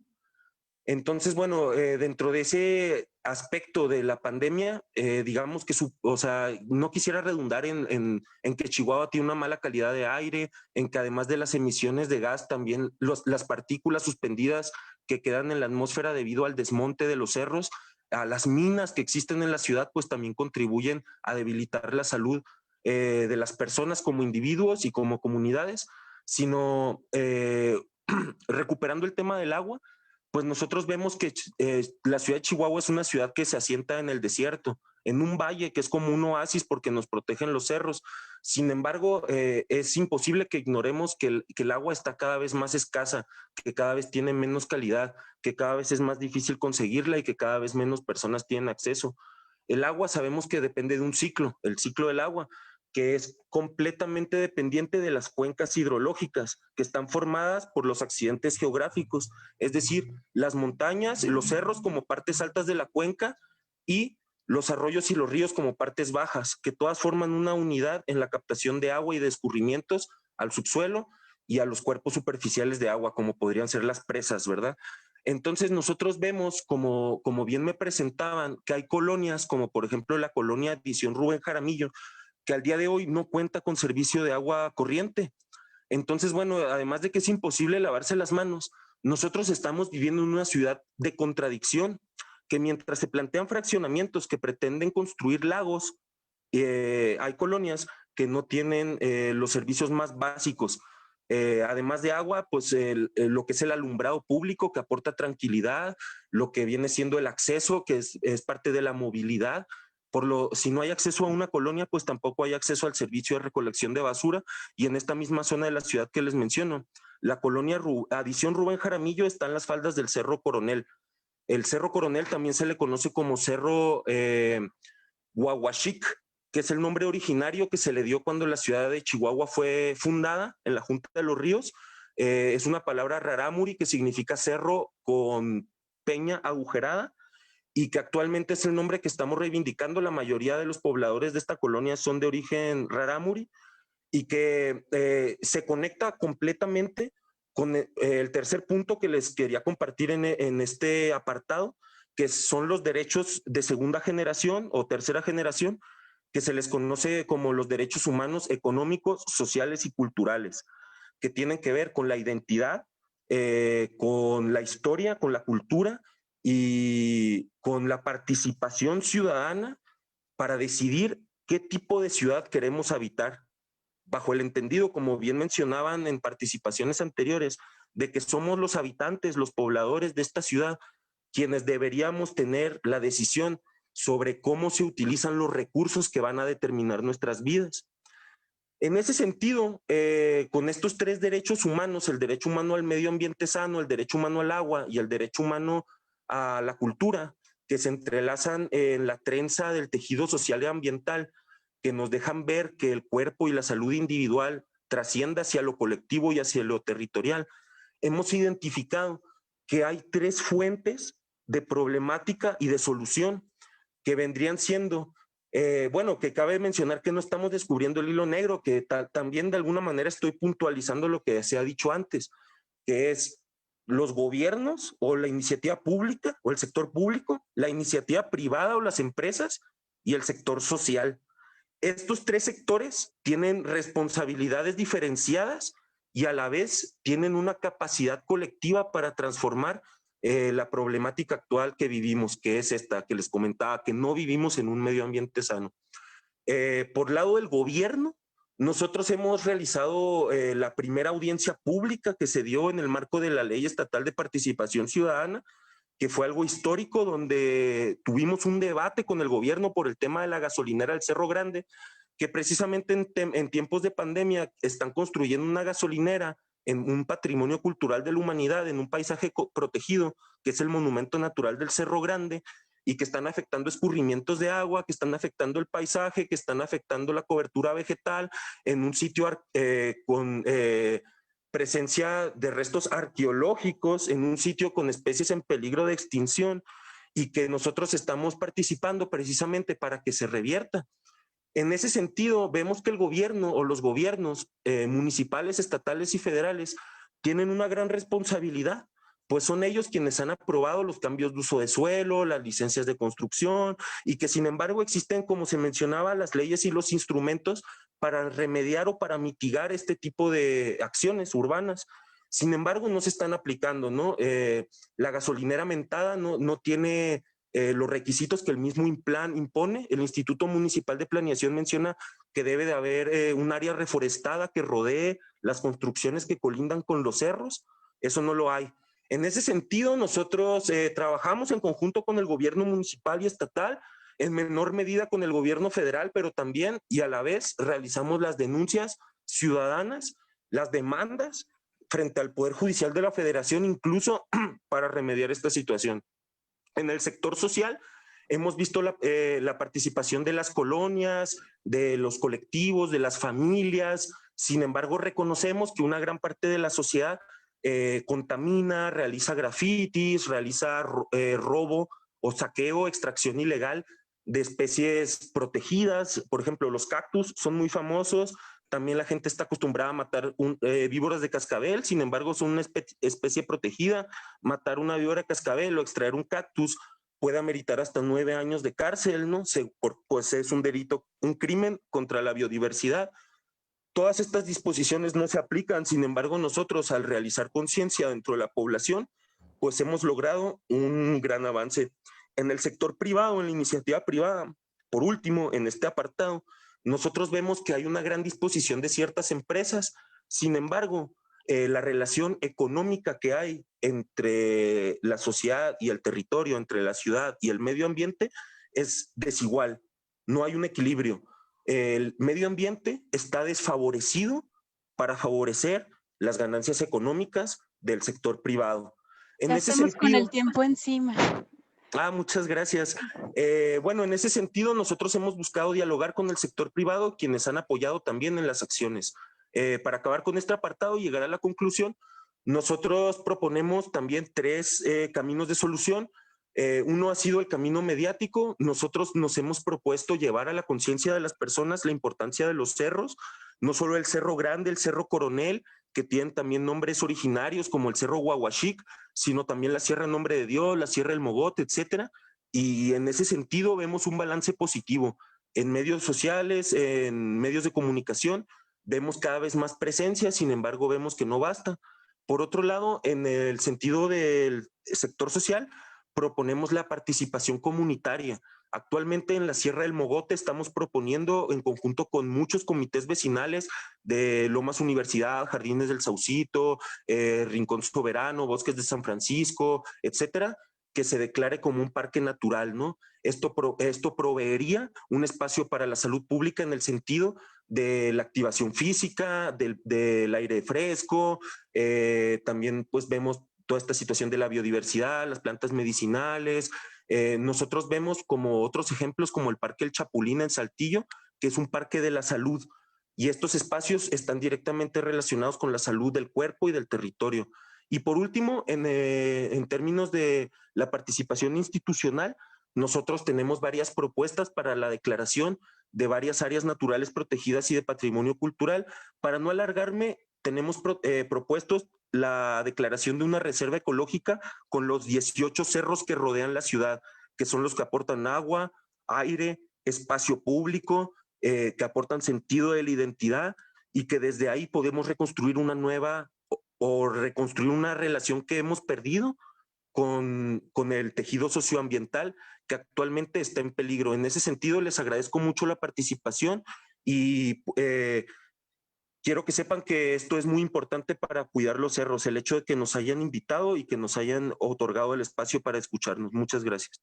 Entonces, bueno, dentro de ese aspecto de la pandemia, digamos que, o sea, no quisiera redundar en que Chihuahua tiene una mala calidad de aire, en que además de las emisiones de gas, también las partículas suspendidas que quedan en la atmósfera debido al desmonte de los cerros, a las minas que existen en la ciudad, pues también contribuyen a debilitar la salud de las personas como individuos y como comunidades, sino recuperando el tema del agua, pues nosotros vemos que la ciudad de Chihuahua es una ciudad que se asienta en el desierto. en un valle que es como un oasis porque nos protegen los cerros. Sin embargo, es imposible que ignoremos que el agua está cada vez más escasa, que cada vez tiene menos calidad, que cada vez es más difícil conseguirla y que cada vez menos personas tienen acceso. El agua sabemos que depende de un ciclo, el ciclo del agua, que es completamente dependiente de las cuencas hidrológicas que están formadas por los accidentes geográficos, es decir, las montañas, los cerros como partes altas de la cuenca y los arroyos y los ríos como partes bajas, que todas forman una unidad en la captación de agua y de escurrimientos al subsuelo y a los cuerpos superficiales de agua, como podrían ser las presas, ¿verdad? Entonces nosotros vemos, como bien me presentaban, que hay colonias, como por ejemplo la colonia Edición Rubén Jaramillo, que al día de hoy no cuenta con servicio de agua corriente. Entonces, bueno, además de que es imposible lavarse las manos, nosotros estamos viviendo en una ciudad de contradicción, que mientras se plantean fraccionamientos que pretenden construir lagos, hay colonias que no tienen los servicios más básicos. Además de agua, pues lo que es el alumbrado público, que aporta tranquilidad, lo que viene siendo el acceso, que es parte de la movilidad. Si no hay acceso a una colonia, pues tampoco hay acceso al servicio de recolección de basura. Y en esta misma zona de la ciudad que les menciono, la colonia Adición Rubén Jaramillo está en las faldas del Cerro Coronel. El Cerro Coronel también se le conoce como Cerro Huahuachic, que es el nombre originario que se le dio cuando la ciudad de Chihuahua fue fundada en la Junta de los Ríos. Es una palabra rarámuri que significa cerro con peña agujerada, y que actualmente es el nombre que estamos reivindicando. La mayoría de los pobladores de esta colonia son de origen rarámuri y que se conecta completamente con el tercer punto que les quería compartir en este apartado, que son los derechos de segunda generación o tercera generación, que se les conoce como los derechos humanos económicos, sociales y culturales, que tienen que ver con la identidad, con la historia, con la cultura y con la participación ciudadana para decidir qué tipo de ciudad queremos habitar, bajo el entendido, como bien mencionaban en participaciones anteriores, de que somos los habitantes, los pobladores de esta ciudad, quienes deberíamos tener la decisión sobre cómo se utilizan los recursos que van a determinar nuestras vidas. En ese sentido, con estos tres derechos humanos, el derecho humano al medio ambiente sano, el derecho humano al agua y el derecho humano a la cultura, que se entrelazan en la trenza del tejido social y ambiental, que nos dejan ver que el cuerpo y la salud individual trasciende hacia lo colectivo y hacia lo territorial, hemos identificado que hay tres fuentes de problemática y de solución que vendrían siendo, bueno, que cabe mencionar que no estamos descubriendo el hilo negro, que también de alguna manera estoy puntualizando lo que se ha dicho antes, que es los gobiernos o la iniciativa pública o el sector público, la iniciativa privada o las empresas y el sector social. Estos tres sectores tienen responsabilidades diferenciadas y a la vez tienen una capacidad colectiva para transformar la problemática actual que vivimos, que es esta que les comentaba, que no vivimos en un medio ambiente sano. Por lado del gobierno, nosotros hemos realizado la primera audiencia pública que se dio en el marco de la Ley Estatal de Participación Ciudadana, que fue algo histórico, donde tuvimos un debate con el gobierno por el tema de la gasolinera del Cerro Grande, que precisamente en tiempos de pandemia están construyendo una gasolinera en un patrimonio cultural de la humanidad, en un paisaje protegido, que es el Monumento Natural del Cerro Grande, y que están afectando escurrimientos de agua, que están afectando el paisaje, que están afectando la cobertura vegetal, en un sitio con presencia de restos arqueológicos, en un sitio con especies en peligro de extinción, y que nosotros estamos participando precisamente para que se revierta. En ese sentido, vemos que el gobierno o los gobiernos municipales, estatales y federales tienen una gran responsabilidad, pues son ellos quienes han aprobado los cambios de uso de suelo, las licencias de construcción, y que sin embargo existen, como se mencionaba, las leyes y los instrumentos para remediar o para mitigar este tipo de acciones urbanas. Sin embargo, no se están aplicando, ¿no? La gasolinera mentada no tiene los requisitos que el mismo plan impone. El Instituto Municipal de Planeación menciona que debe de haber un área reforestada que rodee las construcciones que colindan con los cerros. Eso no lo hay. En ese sentido, nosotros trabajamos en conjunto con el gobierno municipal y estatal en menor medida con el gobierno federal, pero también y a la vez realizamos las denuncias ciudadanas, las demandas frente al Poder Judicial de la Federación, incluso para remediar esta situación. En el sector social hemos visto la participación de las colonias, de los colectivos, de las familias. Sin embargo, reconocemos que una gran parte de la sociedad contamina, realiza grafitis, realiza robo o saqueo, extracción ilegal de especies protegidas. Por ejemplo, los cactus son muy famosos. También la gente está acostumbrada a matar víboras de cascabel, sin embargo son una especie protegida. Matar una víbora de cascabel o extraer un cactus puede ameritar hasta 9 años de cárcel, ¿no? Pues es un delito, un crimen contra la biodiversidad. Todas estas disposiciones no se aplican, sin embargo nosotros al realizar conciencia dentro de la población, pues hemos logrado un gran avance. En el sector privado, en la iniciativa privada, por último, en este apartado, nosotros vemos que hay una gran disposición de ciertas empresas. Sin embargo, la relación económica que hay entre la sociedad y el territorio, entre la ciudad y el medio ambiente, es desigual. No hay un equilibrio. El medio ambiente está desfavorecido para favorecer las ganancias económicas del sector privado. En
Ya
ese
estamos
sentido,
con el tiempo encima.
Muchas gracias. Bueno, en ese sentido, nosotros hemos buscado dialogar con el sector privado, quienes han apoyado también en las acciones. Para acabar con este apartado y llegar a la conclusión, nosotros proponemos también 3 caminos de solución. Uno ha sido el camino mediático. Nosotros nos hemos propuesto llevar a la conciencia de las personas la importancia de los cerros, no solo el Cerro Grande, el Cerro Coronel, que tienen también nombres originarios como el Cerro Huahuachic, sino también la Sierra Nombre de Dios, la Sierra del Mogote, etcétera. Y en ese sentido vemos un balance positivo. En medios sociales, en medios de comunicación, vemos cada vez más presencia, sin embargo vemos que no basta. Por otro lado, en el sentido del sector social, proponemos la participación comunitaria. Actualmente en la Sierra del Mogote estamos proponiendo, en conjunto con muchos comités vecinales de Lomas Universidad, Jardines del Saucito, Rincón Soberano, Bosques de San Francisco, etcétera, que se declare como un parque natural, ¿no? Esto proveería un espacio para la salud pública en el sentido de la activación física, del aire fresco, también pues vemos toda esta situación de la biodiversidad, las plantas medicinales. Nosotros vemos como otros ejemplos como el Parque El Chapulín en Saltillo, que es un parque de la salud, y estos espacios están directamente relacionados con la salud del cuerpo y del territorio. Y por último, en términos de la participación institucional, nosotros tenemos varias propuestas para la declaración de varias áreas naturales protegidas y de patrimonio cultural. Para no alargarme, tenemos propuestos la declaración de una reserva ecológica con los 18 cerros que rodean la ciudad, que son los que aportan agua, aire, espacio público, que aportan sentido de la identidad y que desde ahí podemos reconstruir una nueva o reconstruir una relación que hemos perdido con el tejido socioambiental que actualmente está en peligro. En ese sentido, les agradezco mucho la participación y quiero que sepan que esto es muy importante para cuidar los cerros, el hecho de que nos hayan invitado y que nos hayan otorgado el espacio para escucharnos. Muchas gracias.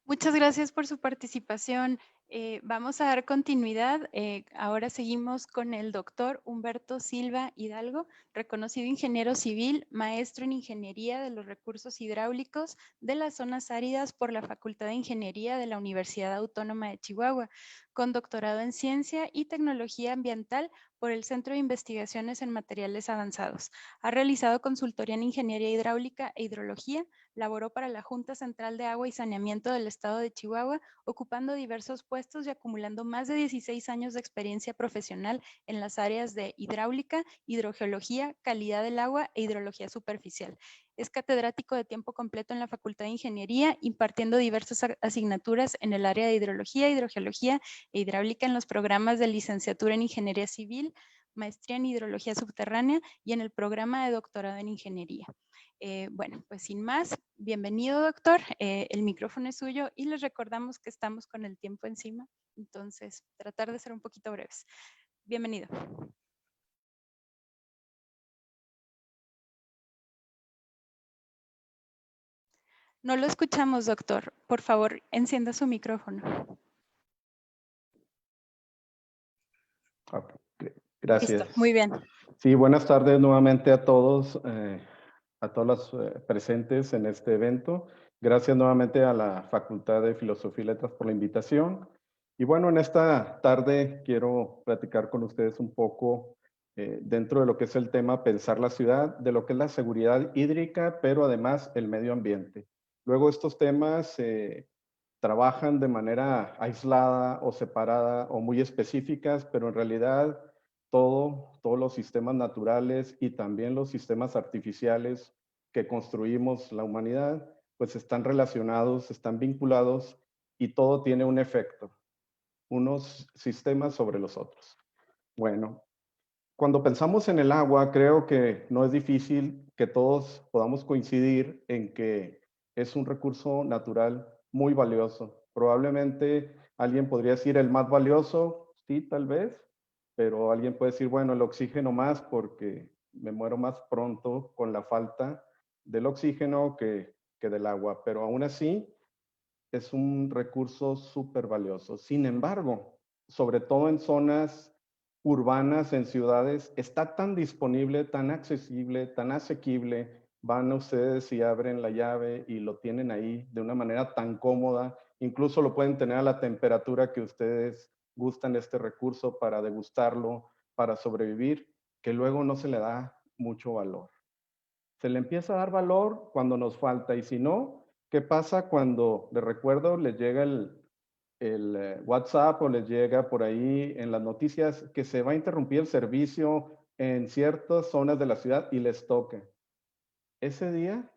Muchas gracias por su participación. Vamos a dar continuidad. Ahora seguimos con el doctor Humberto Silva Hidalgo, reconocido ingeniero civil, maestro en Ingeniería de los Recursos Hidráulicos de las Zonas Áridas por la Facultad de Ingeniería de la Universidad Autónoma de Chihuahua, con doctorado en Ciencia y Tecnología Ambiental por el Centro de Investigaciones en Materiales Avanzados. Ha realizado consultoría en Ingeniería Hidráulica e Hidrología, laboró para la Junta Central de Agua y Saneamiento del Estado de Chihuahua, ocupando diversos puestos y acumulando más de 16 años de experiencia profesional en las áreas de hidráulica, hidrogeología, calidad del agua e hidrología superficial. Es catedrático de tiempo completo en la Facultad de Ingeniería, impartiendo diversas asignaturas en el área de hidrología, hidrogeología e hidráulica en los programas de licenciatura en Ingeniería Civil, maestría en hidrología subterránea y en el programa de doctorado en Ingeniería. Bueno, pues sin más, bienvenido doctor, el micrófono es suyo y les recordamos que estamos con el tiempo encima, entonces tratar de ser un poquito breves. Bienvenido. No lo escuchamos, doctor. Por favor, encienda su micrófono.
Ok, gracias.
Listo, muy bien.
Sí, buenas tardes nuevamente a todos, a todos los presentes en este evento. Gracias nuevamente a la Facultad de Filosofía y Letras por la invitación. Y bueno, en esta tarde quiero platicar con ustedes un poco dentro de lo que es el tema Pensar la ciudad, de lo que es la seguridad hídrica, pero además el medio ambiente. Luego estos temas trabajan de manera aislada o separada o muy específicas, pero en realidad todos los sistemas naturales y también los sistemas artificiales que construimos la humanidad, pues están relacionados, están vinculados y todo tiene un efecto, unos sistemas sobre los otros. Bueno, cuando pensamos en el agua, creo que no es difícil que todos podamos coincidir en que es un recurso natural muy valioso. Probablemente alguien podría decir el más valioso, sí, tal vez, pero alguien puede decir, bueno, el oxígeno más porque me muero más pronto con la falta del oxígeno que del agua. Pero aún así, es un recurso súper valioso. Sin embargo, sobre todo en zonas urbanas, en ciudades, está tan disponible, tan accesible, tan asequible. Van ustedes y abren la llave y lo tienen ahí de una manera tan cómoda. Incluso lo pueden tener a la temperatura que ustedes gustan este recurso para degustarlo, para sobrevivir, que luego no se le da mucho valor. Se le empieza a dar valor cuando nos falta y si no, ¿qué pasa cuando, les recuerdo, les llega el WhatsApp o les llega por ahí en las noticias que se va a interrumpir el servicio en ciertas zonas de la ciudad y les toca? Ese día,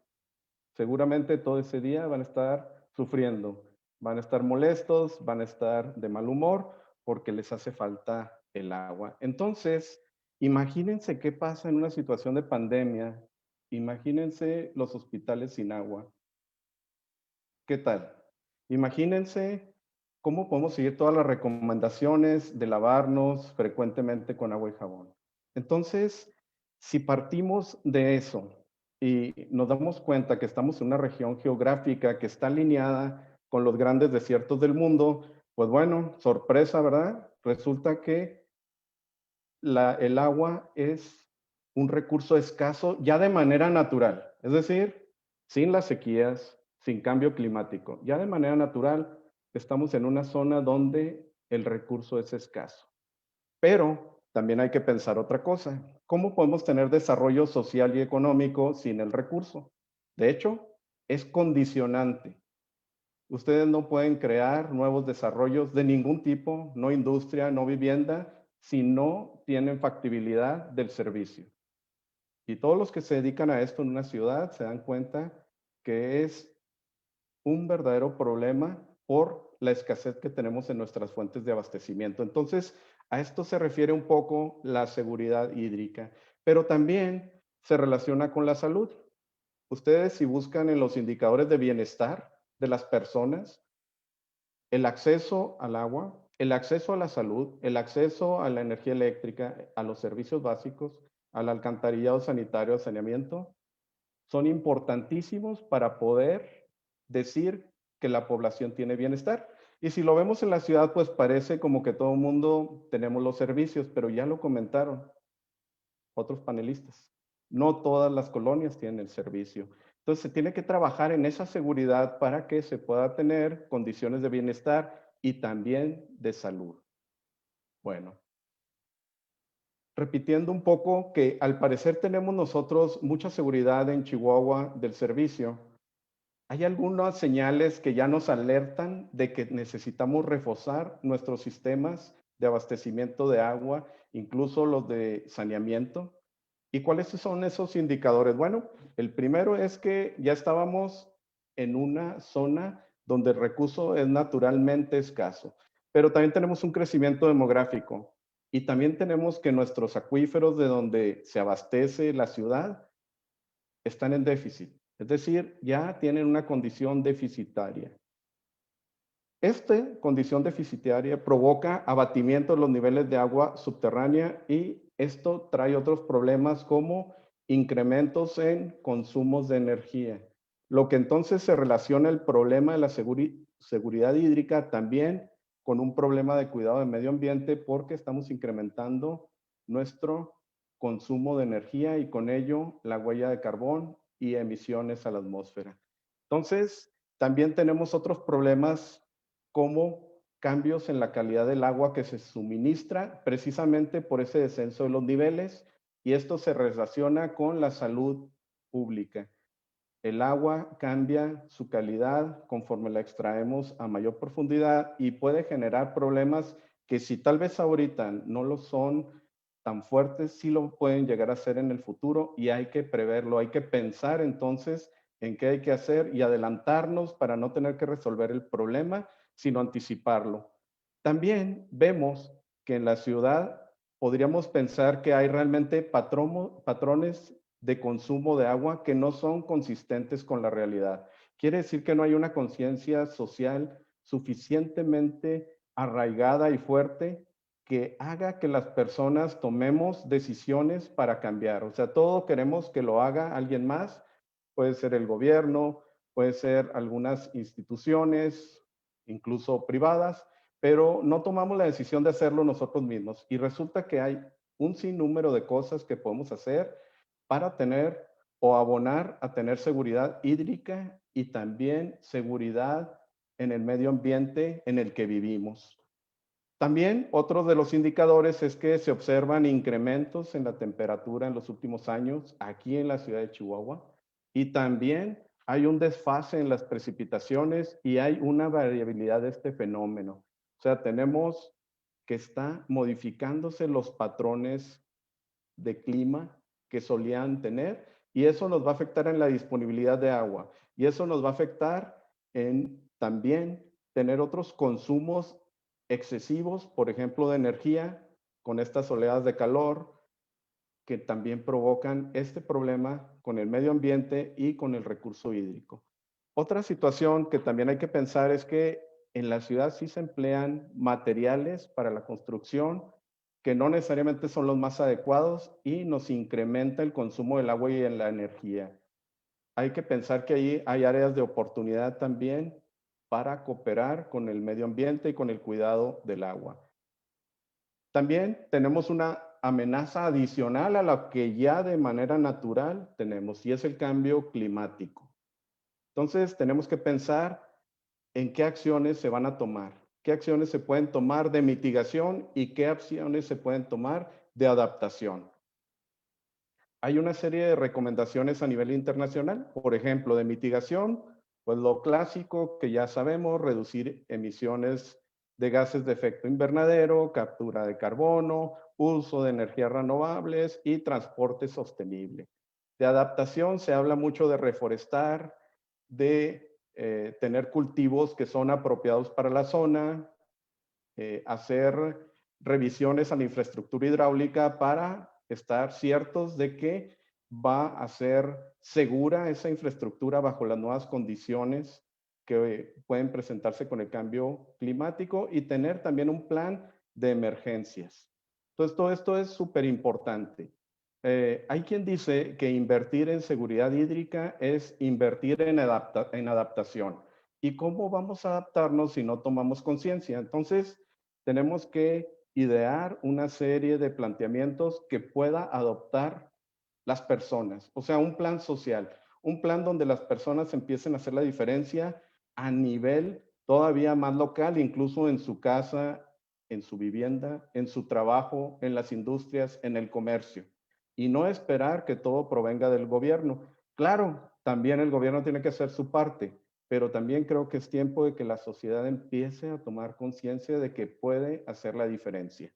seguramente todo ese día van a estar sufriendo, van a estar molestos, van a estar de mal humor porque les hace falta el agua. Entonces, imagínense qué pasa en una situación de pandemia. Imagínense los hospitales sin agua. ¿Qué tal? Imagínense cómo podemos seguir todas las recomendaciones de lavarnos frecuentemente con agua y jabón. Entonces, si partimos de eso y nos damos cuenta que estamos en una región geográfica que está alineada con los grandes desiertos del mundo, pues bueno, sorpresa, ¿verdad? Resulta que el agua es un recurso escaso ya de manera natural, es decir, sin las sequías, sin cambio climático. Ya de manera natural estamos en una zona donde el recurso es escaso. Pero también hay que pensar otra cosa. ¿Cómo podemos tener desarrollo social y económico sin el recurso? De hecho, es condicionante. Ustedes no pueden crear nuevos desarrollos de ningún tipo, no industria, no vivienda, si no tienen factibilidad del servicio. Y todos los que se dedican a esto en una ciudad se dan cuenta que es un verdadero problema por la escasez que tenemos en nuestras fuentes de abastecimiento. Entonces, a esto se refiere un poco la seguridad hídrica, pero también se relaciona con la salud. Ustedes, si buscan en los indicadores de bienestar de las personas, el acceso al agua, el acceso a la salud, el acceso a la energía eléctrica, a los servicios básicos, al alcantarillado sanitario, al saneamiento, son importantísimos para poder decir que la población tiene bienestar. Y si lo vemos en la ciudad, pues parece como que todo el mundo tenemos los servicios, pero ya lo comentaron otros panelistas. No todas las colonias tienen el servicio. Entonces se tiene que trabajar en esa seguridad para que se pueda tener condiciones de bienestar y también de salud. Bueno, repitiendo un poco que al parecer tenemos nosotros mucha seguridad en Chihuahua del servicio. Hay algunas señales que ya nos alertan de que necesitamos reforzar nuestros sistemas de abastecimiento de agua, incluso los de saneamiento. ¿Y cuáles son esos indicadores? Bueno, el primero es que ya estábamos en una zona donde el recurso es naturalmente escaso, pero también tenemos un crecimiento demográfico y también tenemos que nuestros acuíferos de donde se abastece la ciudad están en déficit, es decir, ya tienen una condición deficitaria. Esta condición deficitaria provoca abatimiento de los niveles de agua subterránea y esto trae otros problemas como incrementos en consumos de energía. lo que entonces se relaciona el problema de la seguridad hídrica también con un problema de cuidado del medio ambiente, porque estamos incrementando nuestro consumo de energía y con ello la huella de carbón y emisiones a la atmósfera. Entonces, también tenemos otros problemas como cambios en la calidad del agua que se suministra precisamente por ese descenso de los niveles, y esto se relaciona con la salud pública. El agua cambia su calidad conforme la extraemos a mayor profundidad y puede generar problemas que, si tal vez ahorita no lo son tan fuertes, sí lo pueden llegar a ser en el futuro, y hay que preverlo, hay que pensar entonces en qué hay que hacer y adelantarnos para no tener que resolver el problema, sino anticiparlo. También vemos que en la ciudad podríamos pensar que hay realmente patrones de consumo de agua que no son consistentes con la realidad. Quiere decir que no hay una conciencia social suficientemente arraigada y fuerte que haga que las personas tomemos decisiones para cambiar. O sea, todo queremos que lo haga alguien más. Puede ser el gobierno, puede ser algunas instituciones, incluso privadas, pero no tomamos la decisión de hacerlo nosotros mismos. Y resulta que hay un sinnúmero de cosas que podemos hacer para tener o abonar a tener seguridad hídrica y también seguridad en el medio ambiente en el que vivimos. También otro de los indicadores es que se observan incrementos en la temperatura en los últimos años aquí en la ciudad de Chihuahua, y también hay un desfase en las precipitaciones y hay una variabilidad de este fenómeno. O sea, tenemos que está modificándose los patrones de clima que solían tener, y eso nos va a afectar en la disponibilidad de agua, y eso nos va a afectar en también tener otros consumos excesivos, por ejemplo, de energía, con estas oleadas de calor que también provocan este problema con el medio ambiente y con el recurso hídrico. Otra situación que también hay que pensar es que en la ciudad sí se emplean materiales para la construcción que no necesariamente son los más adecuados y nos incrementa el consumo del agua y de la energía. Hay que pensar que ahí hay áreas de oportunidad también para cooperar con el medio ambiente y con el cuidado del agua. También tenemos una amenaza adicional a la que ya de manera natural tenemos, y es el cambio climático. Entonces, tenemos que pensar en qué acciones se van a tomar, qué acciones se pueden tomar de mitigación y qué acciones se pueden tomar de adaptación. Hay una serie de recomendaciones a nivel internacional, por ejemplo, de mitigación, pues lo clásico que ya sabemos: reducir emisiones de gases de efecto invernadero, captura de carbono, uso de energías renovables y transporte sostenible. De adaptación se habla mucho de reforestar, de tener cultivos que son apropiados para la zona, hacer revisiones a la infraestructura hidráulica para estar ciertos de que va a ser segura esa infraestructura bajo las nuevas condiciones que pueden presentarse con el cambio climático, y tener también un plan de emergencias. Entonces, todo esto es súper importante. Hay quien dice que invertir en seguridad hídrica es invertir en adaptación. ¿Y cómo vamos a adaptarnos si no tomamos conciencia? Entonces, tenemos que idear una serie de planteamientos que pueda adoptar las personas. O sea, un plan social, un plan donde las personas empiecen a hacer la diferencia a nivel todavía más local, incluso en su casa, en su vivienda, en su trabajo, en las industrias, en el comercio. Y no esperar que todo provenga del gobierno. Claro, también el gobierno tiene que hacer su parte, pero también creo que es tiempo de que la sociedad empiece a tomar conciencia de que puede hacer la diferencia.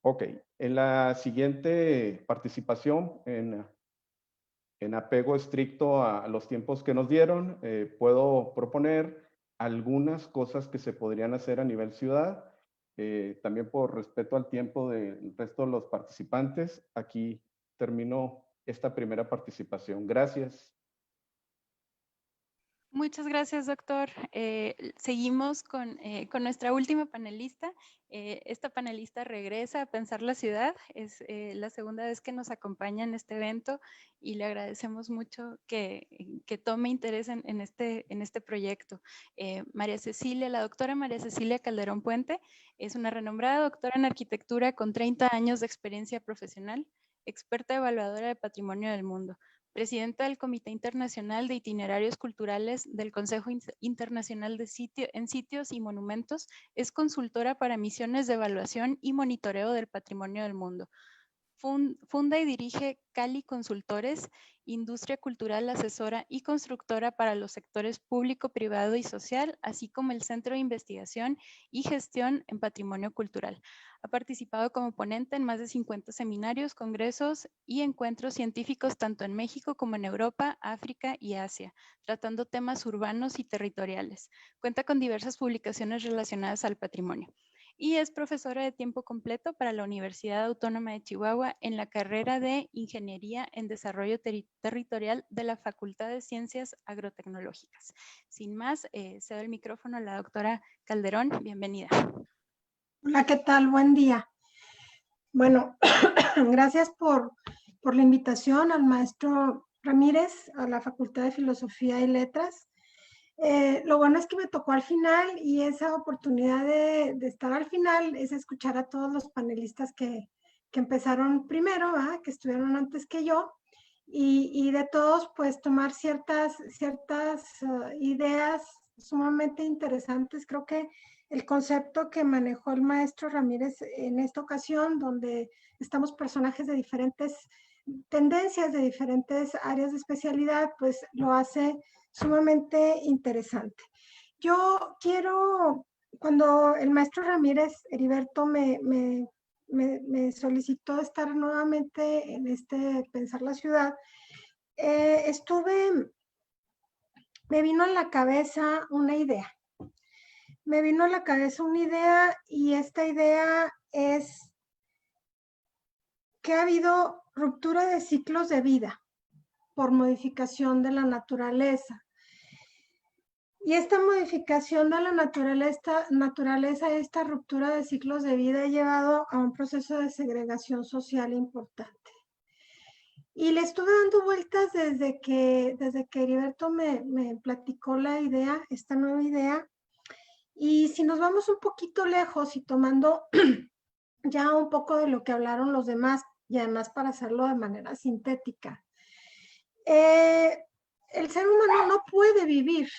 Ok, en la siguiente participación, en apego estricto a los tiempos que nos dieron, puedo proponer algunas cosas que se podrían hacer a nivel ciudad. También por respeto al tiempo del resto de los participantes, aquí termino esta primera participación. Gracias.
Muchas gracias, doctor. Seguimos con nuestra última panelista. Esta panelista regresa a Pensar la Ciudad. Es la segunda vez que nos acompaña en este evento y le agradecemos mucho que tome interés en este proyecto. La doctora María Cecilia Calderón Puente es una renombrada doctora en arquitectura con 30 años de experiencia profesional, experta evaluadora de patrimonio del mundo, presidenta del Comité Internacional de Itinerarios Culturales del Consejo Internacional de Sitios y Monumentos, es consultora para misiones de evaluación y monitoreo del patrimonio del mundo. Funda y dirige Cali Consultores, industria cultural asesora y constructora para los sectores público, privado y social, así como el Centro de Investigación y Gestión en Patrimonio Cultural. Ha participado como ponente en más de 50 seminarios, congresos y encuentros científicos tanto en México como en Europa, África y Asia, tratando temas urbanos y territoriales. Cuenta con diversas publicaciones relacionadas al patrimonio. Y es profesora de tiempo completo para la Universidad Autónoma de Chihuahua en la carrera de Ingeniería en Desarrollo Territorial de la Facultad de Ciencias Agrotecnológicas. Sin más, cedo el micrófono a la doctora Calderón. Bienvenida.
Hola, ¿qué tal? Buen día. Bueno, gracias por la invitación al maestro Ramírez, a la Facultad de Filosofía y Letras. Lo bueno es que me tocó al final y esa oportunidad de estar al final es escuchar a todos los panelistas que empezaron primero, ¿verdad? Que estuvieron antes que yo, y de todos pues tomar ciertas ideas sumamente interesantes. Creo que el concepto que manejó el maestro Ramírez en esta ocasión, donde estamos personajes de diferentes tendencias, de diferentes áreas de especialidad, pues lo hace sumamente interesante. Yo quiero, cuando el maestro Ramírez, Heriberto, me solicitó estar nuevamente en este Pensar la Ciudad, me vino a la cabeza una idea. Me vino a la cabeza una idea y esta idea es que ha habido ruptura de ciclos de vida por modificación de la naturaleza. Y esta modificación de la naturaleza, esta ruptura de ciclos de vida ha llevado a un proceso de segregación social importante. Y le estuve dando vueltas desde que Heriberto me platicó la idea, esta nueva idea. Y si nos vamos un poquito lejos y tomando ya un poco de lo que hablaron los demás, y además para hacerlo de manera sintética, el ser humano no puede vivir.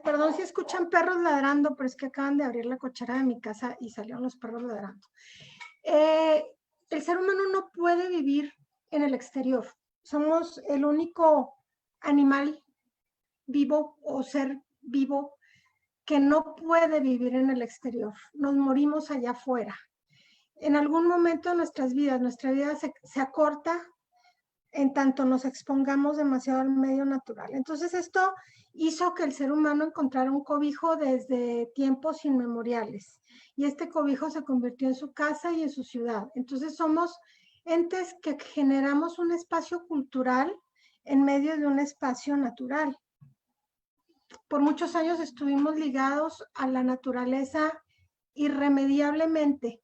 Perdón si escuchan perros ladrando, pero es que acaban de abrir la cochera de mi casa y salieron los perros ladrando. El ser humano no puede vivir en el exterior. Somos el único animal vivo o ser vivo que no puede vivir en el exterior. Nos morimos allá afuera. En algún momento de nuestra vida se acorta en tanto nos expongamos demasiado al medio natural. Entonces esto hizo que el ser humano encontrara un cobijo desde tiempos inmemoriales. Y este cobijo se convirtió en su casa y en su ciudad. Entonces somos entes que generamos un espacio cultural en medio de un espacio natural. Por muchos años estuvimos ligados a la naturaleza irremediablemente,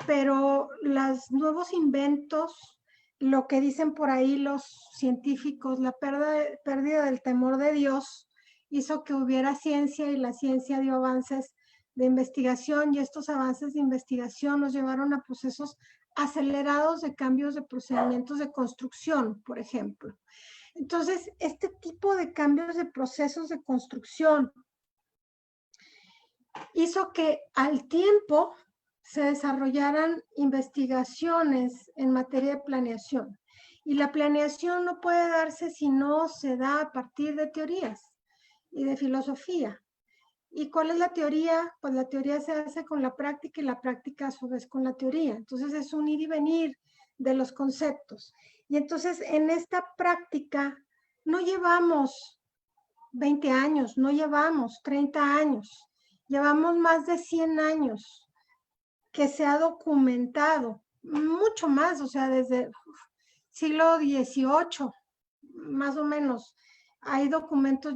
pero los nuevos inventos, lo que dicen por ahí los científicos, la pérdida del temor de Dios, hizo que hubiera ciencia y la ciencia dio avances de investigación y estos avances de investigación nos llevaron a procesos acelerados de cambios de procedimientos de construcción, por ejemplo. Entonces, este tipo de cambios de procesos de construcción hizo que al tiempo se desarrollaran investigaciones en materia de planeación. Y la planeación no puede darse si no se da a partir de teorías y de filosofía. ¿Y cuál es la teoría? Pues la teoría se hace con la práctica y la práctica a su vez con la teoría. Entonces es un ir y venir de los conceptos. Y entonces en esta práctica no llevamos 20 años, no llevamos 30 años, llevamos más de 100 años que se ha documentado, mucho más, o sea, desde siglo XVIII, más o menos, hay documentos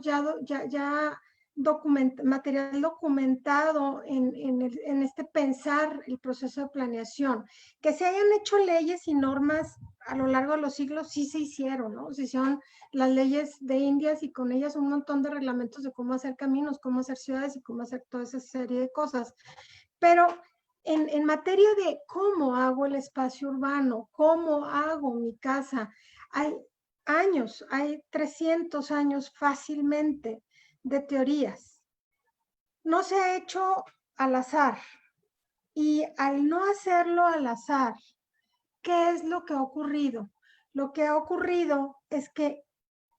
material documentado en este pensar el proceso de planeación. Que se hayan hecho leyes y normas a lo largo de los siglos, sí se hicieron, ¿no? Se hicieron las leyes de Indias y con ellas un montón de reglamentos de cómo hacer caminos, cómo hacer ciudades y cómo hacer toda esa serie de cosas. Pero en materia de cómo hago el espacio urbano, cómo hago mi casa, hay años, hay 300 años fácilmente de teorías. No se ha hecho al azar. Y al no hacerlo al azar, ¿qué es lo que ha ocurrido? Lo que ha ocurrido es que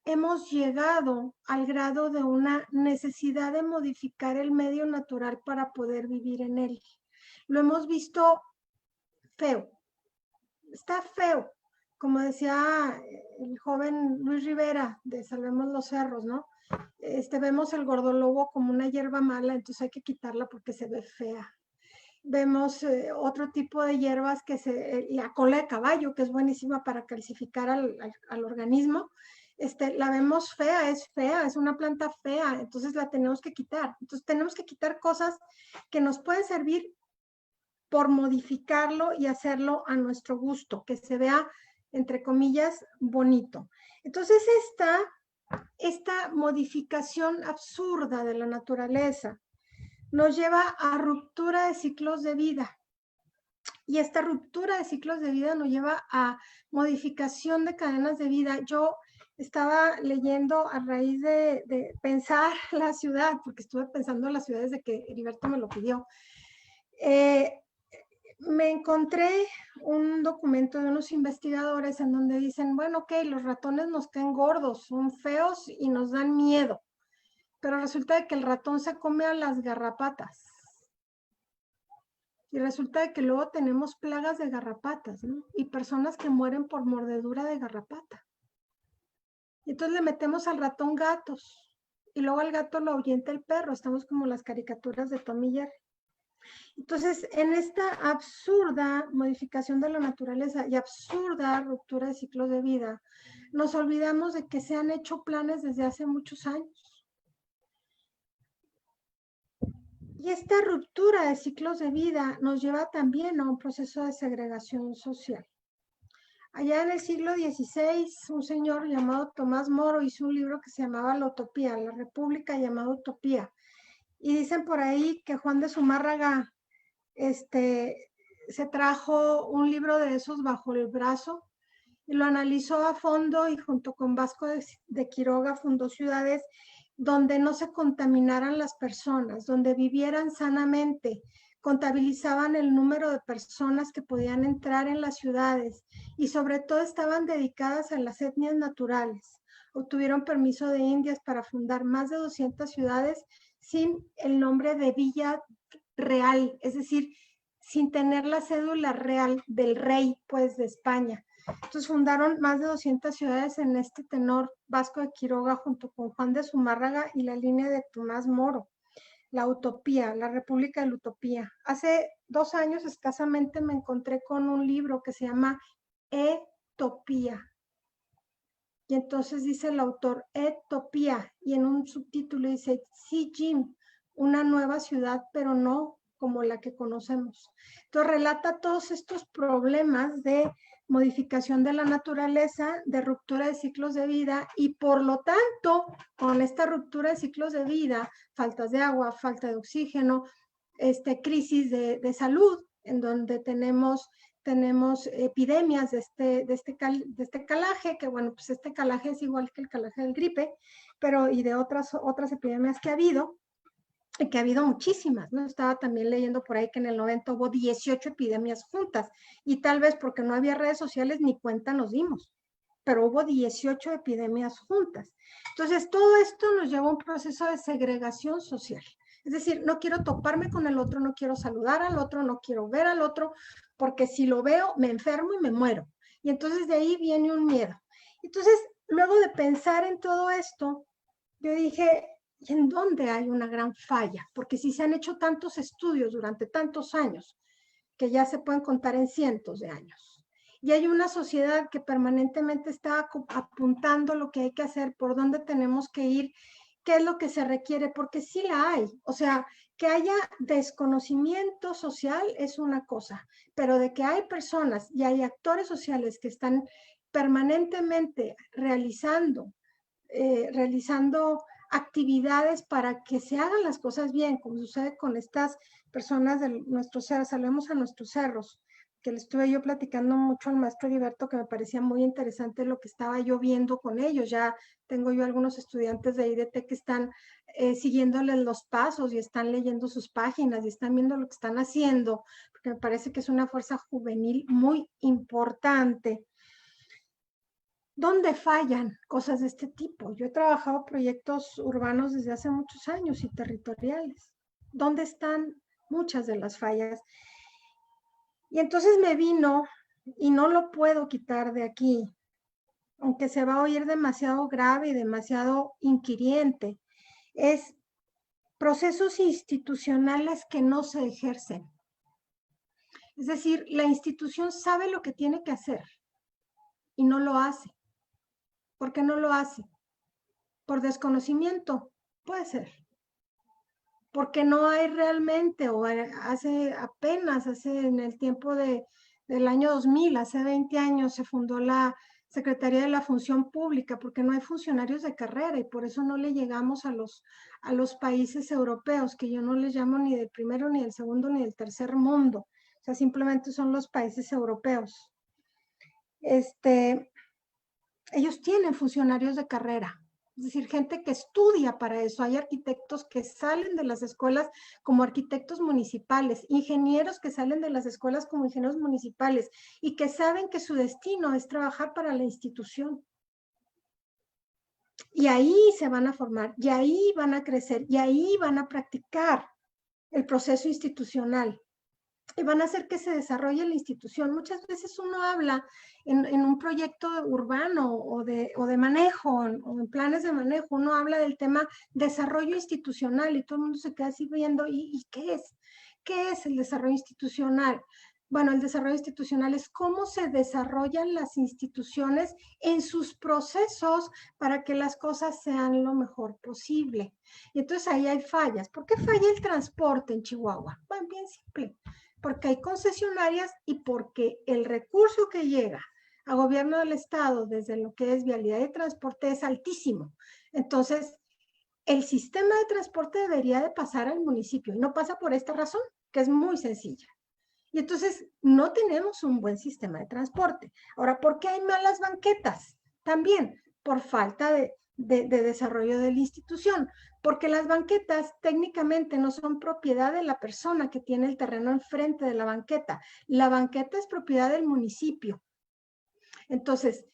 hemos llegado al grado de una necesidad de modificar el medio natural para poder vivir en él. Lo hemos visto feo. Está feo. Como decía el joven Luis Rivera de Salvemos los Cerros, ¿no? Vemos el gordolobo como una hierba mala, entonces hay que quitarla porque se ve fea. Vemos otro tipo de hierbas que la cola de caballo, que es buenísima para calcificar al organismo. La vemos fea, es una planta fea, entonces la tenemos que quitar. Entonces tenemos que quitar cosas que nos pueden servir por modificarlo y hacerlo a nuestro gusto, que se vea, entre comillas, bonito. Entonces esta modificación absurda de la naturaleza nos lleva a ruptura de ciclos de vida. Y esta ruptura de ciclos de vida nos lleva a modificación de cadenas de vida. Yo estaba leyendo a raíz de pensar la ciudad, porque estuve pensando en la ciudad desde que Heriberto me lo pidió. Me encontré un documento de unos investigadores en donde dicen, bueno, ok, los ratones nos caen gordos, son feos y nos dan miedo. Pero resulta de que el ratón se come a las garrapatas. Y resulta de que luego tenemos plagas de garrapatas, ¿no? Y personas que mueren por mordedura de garrapata. Y entonces le metemos al ratón gatos. Y luego al gato lo ahuyenta el perro. Estamos como las caricaturas de Tom y Jerry. Entonces, en esta absurda modificación de la naturaleza y absurda ruptura de ciclos de vida, nos olvidamos de que se han hecho planes desde hace muchos años. Y esta ruptura de ciclos de vida nos lleva también a un proceso de segregación social. Allá en el siglo XVI, un señor llamado Tomás Moro hizo un libro que se llamaba La Utopía, La República llamada Utopía. Y dicen por ahí que Juan de Zumárraga se trajo un libro de esos bajo el brazo y lo analizó a fondo y junto con Vasco de Quiroga fundó ciudades donde no se contaminaran las personas, donde vivieran sanamente, contabilizaban el número de personas que podían entrar en las ciudades y sobre todo estaban dedicadas a las etnias naturales. Obtuvieron permiso de Indias para fundar más de 200 ciudades sin el nombre de Villa Real, es decir, sin tener la cédula real del rey, pues, de España. Entonces fundaron más de 200 ciudades en este tenor Vasco de Quiroga junto con Juan de Zumárraga y la línea de Tomás Moro. La Utopía, la República de la Utopía. Hace 2 años escasamente me encontré con un libro que se llama Etopía. Y entonces dice el autor, Etopía, y en un subtítulo dice, Sijim, una nueva ciudad, pero no como la que conocemos. Entonces relata todos estos problemas de modificación de la naturaleza, de ruptura de ciclos de vida y por lo tanto, con esta ruptura de ciclos de vida, faltas de agua, falta de oxígeno, crisis de salud, en donde tenemos epidemias de este calaje, que bueno, pues este calaje es igual que el calaje del gripe, pero y de otras epidemias que ha habido muchísimas, ¿no? Estaba también leyendo por ahí que en el 90 hubo 18 epidemias juntas, y tal vez porque no había redes sociales ni cuenta nos dimos, pero hubo 18 epidemias juntas. Entonces, todo esto nos lleva a un proceso de segregación social. Es decir, no quiero toparme con el otro, no quiero saludar al otro, no quiero ver al otro, porque si lo veo, me enfermo y me muero. Y entonces de ahí viene un miedo. Entonces, luego de pensar en todo esto, yo dije, ¿y en dónde hay una gran falla? Porque si se han hecho tantos estudios durante tantos años, que ya se pueden contar en cientos de años, y hay una sociedad que permanentemente está apuntando lo que hay que hacer, por dónde tenemos que ir, qué es lo que se requiere, porque sí la hay. O sea, que haya desconocimiento social es una cosa, pero de que hay personas y hay actores sociales que están permanentemente realizando actividades para que se hagan las cosas bien, como sucede con estas personas de nuestros cerros. Salvemos a nuestros cerros, que le estuve yo platicando mucho al maestro Heriberto, que me parecía muy interesante lo que estaba yo viendo con ellos. Ya tengo yo algunos estudiantes de IDT que están siguiéndoles los pasos y están leyendo sus páginas y están viendo lo que están haciendo, porque me parece que es una fuerza juvenil muy importante. ¿Dónde fallan cosas de este tipo? Yo he trabajado proyectos urbanos desde hace muchos años y territoriales. ¿Dónde están muchas de las fallas? Y entonces me vino, y no lo puedo quitar de aquí, aunque se va a oír demasiado grave y demasiado inquiriente, es procesos institucionales que no se ejercen. Es decir, la institución sabe lo que tiene que hacer y no lo hace. ¿Por qué no lo hace? ¿Por desconocimiento? Puede ser. Porque no hay realmente, o apenas en el tiempo del año 2000, hace 20 años, se fundó la Secretaría de la Función Pública, porque no hay funcionarios de carrera y por eso no le llegamos a los países europeos, que yo no les llamo ni del primero, ni del segundo, ni del tercer mundo. O sea, simplemente son los países europeos. Ellos tienen funcionarios de carrera, es decir, gente que estudia para eso. Hay arquitectos que salen de las escuelas como arquitectos municipales, ingenieros que salen de las escuelas como ingenieros municipales y que saben que su destino es trabajar para la institución. Y ahí se van a formar, y ahí van a crecer, y ahí van a practicar el proceso institucional. Y van a hacer que se desarrolle la institución. Muchas veces uno habla en un proyecto urbano o de manejo, o en planes de manejo, uno habla del tema desarrollo institucional y todo el mundo se queda así viendo, ¿y qué es? ¿Qué es el desarrollo institucional? Bueno, el desarrollo institucional es cómo se desarrollan las instituciones en sus procesos para que las cosas sean lo mejor posible. Y entonces ahí hay fallas. ¿Por qué falla el transporte en Chihuahua? Bueno, bien simple. Porque hay concesionarias y porque el recurso que llega a gobierno del estado desde lo que es vialidad y transporte es altísimo. Entonces, el sistema de transporte debería de pasar al municipio y no pasa por esta razón, que es muy sencilla. Y entonces no tenemos un buen sistema de transporte. Ahora, ¿por qué hay malas banquetas? También por falta de desarrollo de la institución, porque las banquetas técnicamente no son propiedad de la persona que tiene el terreno enfrente de la banqueta. La banqueta es propiedad del municipio. Entonces,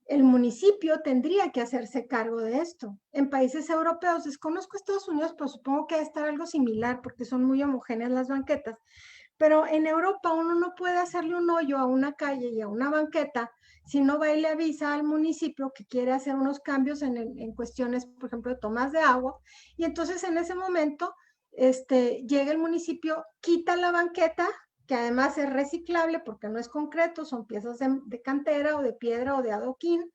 el municipio tendría que hacerse cargo de esto. En países europeos, desconozco Estados Unidos, pero supongo que debe estar algo similar porque son muy homogéneas las banquetas. Pero en Europa uno no puede hacerle un hoyo a una calle y a una banqueta si no va y le avisa al municipio que quiere hacer unos cambios en cuestiones, por ejemplo, de tomas de agua. Y entonces en ese momento llega el municipio, quita la banqueta, que además es reciclable porque no es concreto, son piezas de cantera o de piedra o de adoquín.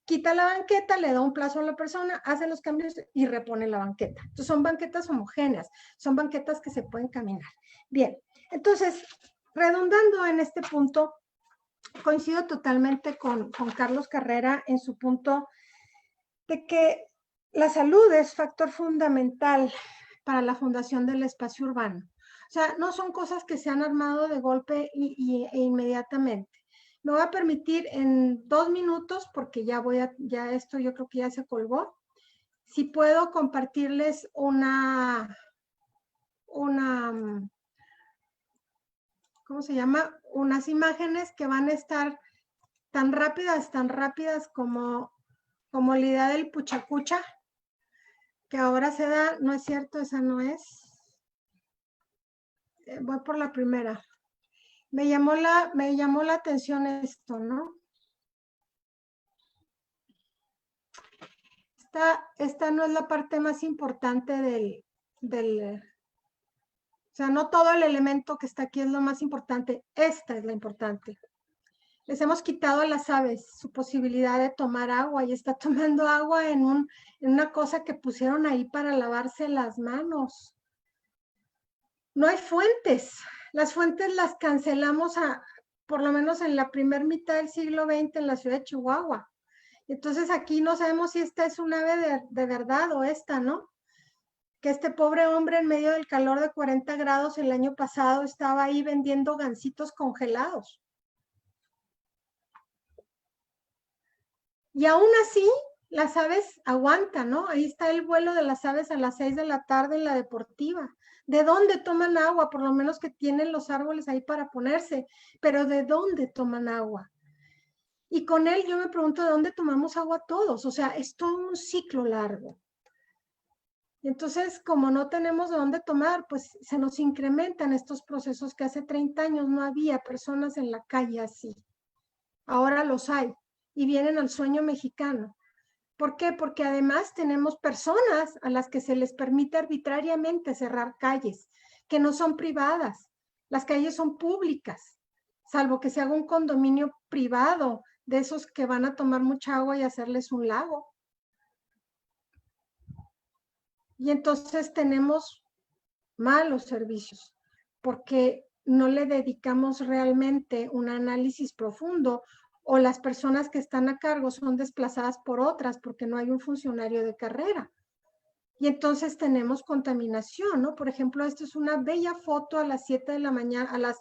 Quita la banqueta, le da un plazo a la persona, hace los cambios y repone la banqueta. Entonces son banquetas homogéneas, son banquetas que se pueden caminar. Bien, entonces, redundando en este punto, coincido totalmente con Carlos Carrera en su punto de que la salud es factor fundamental para la fundación del espacio urbano. O sea, no son cosas que se han armado de golpe e inmediatamente. Me voy a permitir en 2 minutos, porque ya esto yo creo que ya se colgó, si puedo compartirles una ¿cómo se llama? Unas imágenes que van a estar tan rápidas como la idea del puchacucha, que ahora se da. No es cierto, esa no es. Voy por la primera. Me llamó la atención esto, ¿no? Esta no es la parte más importante o sea, no todo el elemento que está aquí es lo más importante. Esta es la importante. Les hemos quitado a las aves su posibilidad de tomar agua y está tomando agua en una cosa que pusieron ahí para lavarse las manos. No hay fuentes. Las fuentes las cancelamos por lo menos en la primera mitad del siglo XX en la ciudad de Chihuahua. Entonces aquí no sabemos si esta es un ave de verdad o esta, ¿no? Que este pobre hombre en medio del calor de 40 grados el año pasado estaba ahí vendiendo gansitos congelados. Y aún así, las aves aguantan, ¿no? Ahí está el vuelo de las aves a las 6 de la tarde en la deportiva. ¿De dónde toman agua? Por lo menos que tienen los árboles ahí para ponerse, pero ¿de dónde toman agua? Y con él yo me pregunto, ¿de dónde tomamos agua todos? O sea, es todo un ciclo largo. Y entonces, como no tenemos de dónde tomar, pues se nos incrementan estos procesos que hace 30 años no había personas en la calle así. Ahora los hay y vienen al sueño mexicano. ¿Por qué? Porque además tenemos personas a las que se les permite arbitrariamente cerrar calles, que no son privadas. Las calles son públicas, salvo que se haga un condominio privado de esos que van a tomar mucha agua y hacerles un lago. Y entonces tenemos malos servicios, porque no le dedicamos realmente un análisis profundo o las personas que están a cargo son desplazadas por otras porque no hay un funcionario de carrera. Y entonces tenemos contaminación, ¿no? Por ejemplo, esta es una bella foto a las 7 de la mañana, a las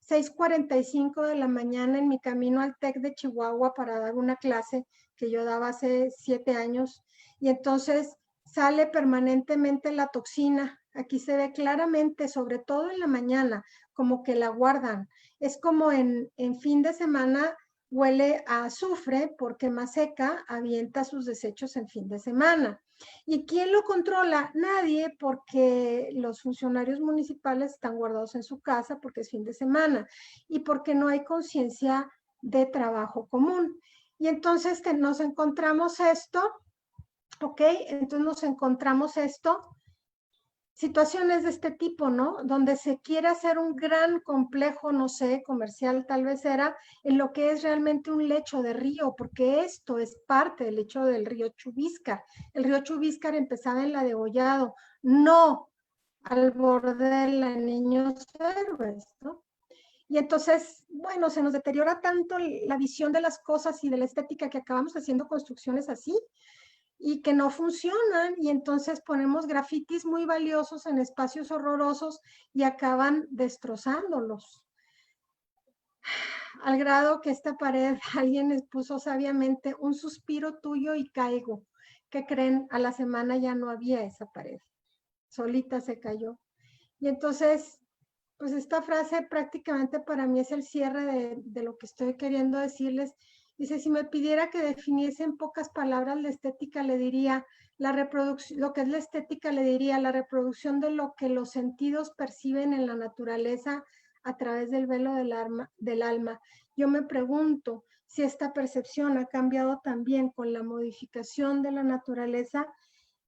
6:45 de la mañana en mi camino al TEC de Chihuahua para dar una clase que yo daba hace 7 años. Y entonces sale permanentemente la toxina. Aquí se ve claramente, sobre todo en la mañana, como que la guardan. Es como en fin de semana huele a azufre porque Maseca avienta sus desechos en fin de semana. ¿Y quién lo controla? Nadie, porque los funcionarios municipales están guardados en su casa porque es fin de semana y porque no hay conciencia de trabajo común. Y entonces nos encontramos esto, ¿ok? Entonces nos encontramos esto, situaciones de este tipo, ¿no? Donde se quiere hacer un gran complejo, no sé, comercial tal vez era, en lo que es realmente un lecho de río, porque esto es parte del lecho del río Chubíscar. El río Chubíscar empezaba en la Degollado, no al borde de la Niños Héroes, ¿no? Y entonces, bueno, se nos deteriora tanto la visión de las cosas y de la estética que acabamos haciendo construcciones así, y que no funcionan, y entonces ponemos grafitis muy valiosos en espacios horrorosos y acaban destrozándolos. Al grado que esta pared alguien les puso sabiamente un suspiro tuyo y caigo. ¿Qué creen? A la semana ya no había esa pared. Solita se cayó. Y entonces, pues esta frase prácticamente para mí es el cierre de lo que estoy queriendo decirles. Dice, si me pidiera que definiese en pocas palabras la estética, le diría, lo que es la estética, le diría, la reproducción de lo que los sentidos perciben en la naturaleza a través del velo del alma. Yo me pregunto si esta percepción ha cambiado también con la modificación de la naturaleza,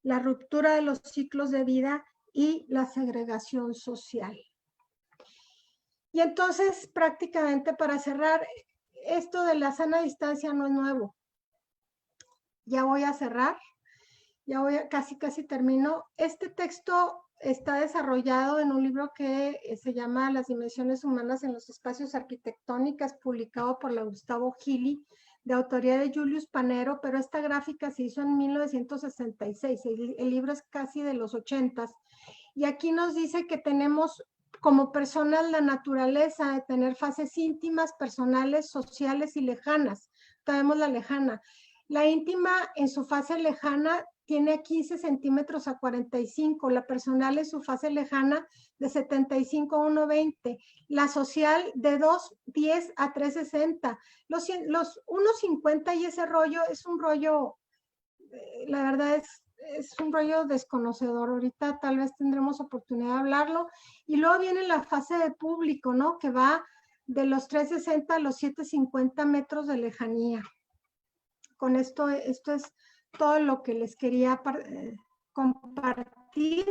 la ruptura de los ciclos de vida y la segregación social. Y entonces, prácticamente para cerrar, esto de la sana distancia no es nuevo. Ya voy a cerrar, casi termino. Este texto está desarrollado en un libro que se llama Las dimensiones humanas en los espacios arquitectónicos, publicado por la Gustavo Gili, de autoría de Julius Panero, pero esta gráfica se hizo en 1966. El libro es casi de los 80s. Y aquí nos dice que tenemos como personas la naturaleza de tener fases íntimas, personales, sociales y lejanas. Tenemos la lejana. La íntima en su fase lejana tiene 15 centímetros a 45. La personal en su fase lejana de 75 a 1,20. La social de 2,10 a 3,60. Los 1,50 y ese rollo es un rollo, la verdad es un rollo desconocedor. Ahorita tal vez tendremos oportunidad de hablarlo. Y luego viene la fase de público, ¿no? Que va de los 3,60 a los 7,50 metros de lejanía. Con esto es todo lo que les quería compartir.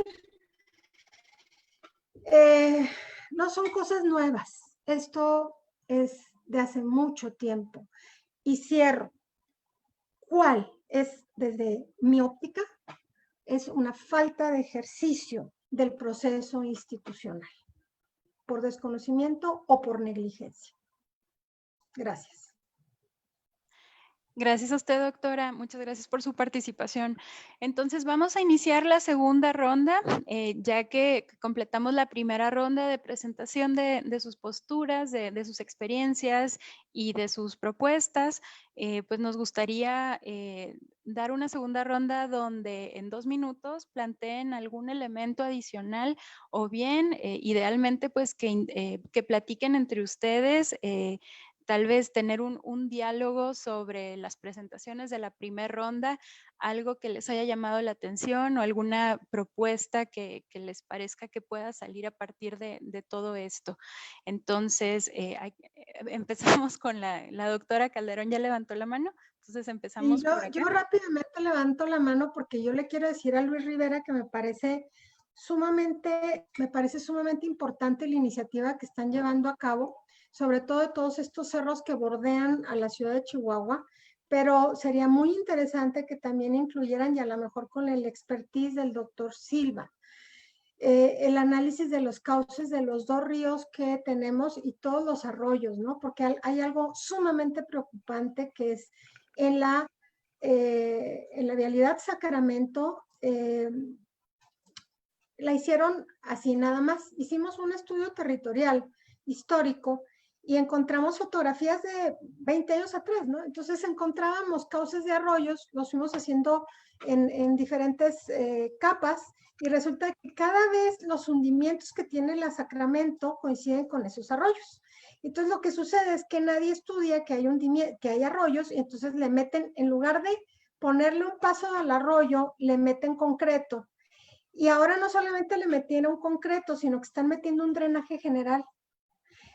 No son cosas nuevas. Esto es de hace mucho tiempo. Y cierro. ¿Cuál es, desde mi óptica, es una falta de ejercicio del proceso institucional, por desconocimiento o por negligencia? Gracias.
Gracias a usted, doctora. Muchas gracias por su participación. Entonces, vamos a iniciar la segunda ronda, ya que completamos la primera ronda de presentación de sus posturas, de sus experiencias y de sus propuestas. Pues nos gustaría dar una segunda ronda donde en 2 minutos planteen algún elemento adicional o bien, idealmente, pues que platiquen entre ustedes, tal vez tener un diálogo sobre las presentaciones de la primera ronda, algo que les haya llamado la atención o alguna propuesta que les parezca que pueda salir a partir de todo esto. Entonces, empezamos con la doctora Calderón, ¿ya levantó la mano? Entonces empezamos por acá.
Yo rápidamente levanto la mano porque yo le quiero decir a Luis Rivera que me parece sumamente importante la iniciativa que están llevando a cabo, sobre todo de todos estos cerros que bordean a la ciudad de Chihuahua, pero sería muy interesante que también incluyeran, y a lo mejor con el expertise del doctor Silva, el análisis de los cauces de los 2 ríos que tenemos y todos los arroyos, ¿no? Porque hay algo sumamente preocupante que es en la vialidad Sacramento, la hicieron así nada más. Hicimos un estudio territorial histórico y encontramos fotografías de 20 años atrás, ¿no? Entonces encontrábamos cauces de arroyos, los fuimos haciendo en diferentes capas, y resulta que cada vez los hundimientos que tiene la Sacramento coinciden con esos arroyos. Entonces lo que sucede es que nadie estudia que hay arroyos, y entonces le meten, en lugar de ponerle un paso al arroyo, le meten concreto. Y ahora no solamente le metieron concreto, sino que están metiendo un drenaje general.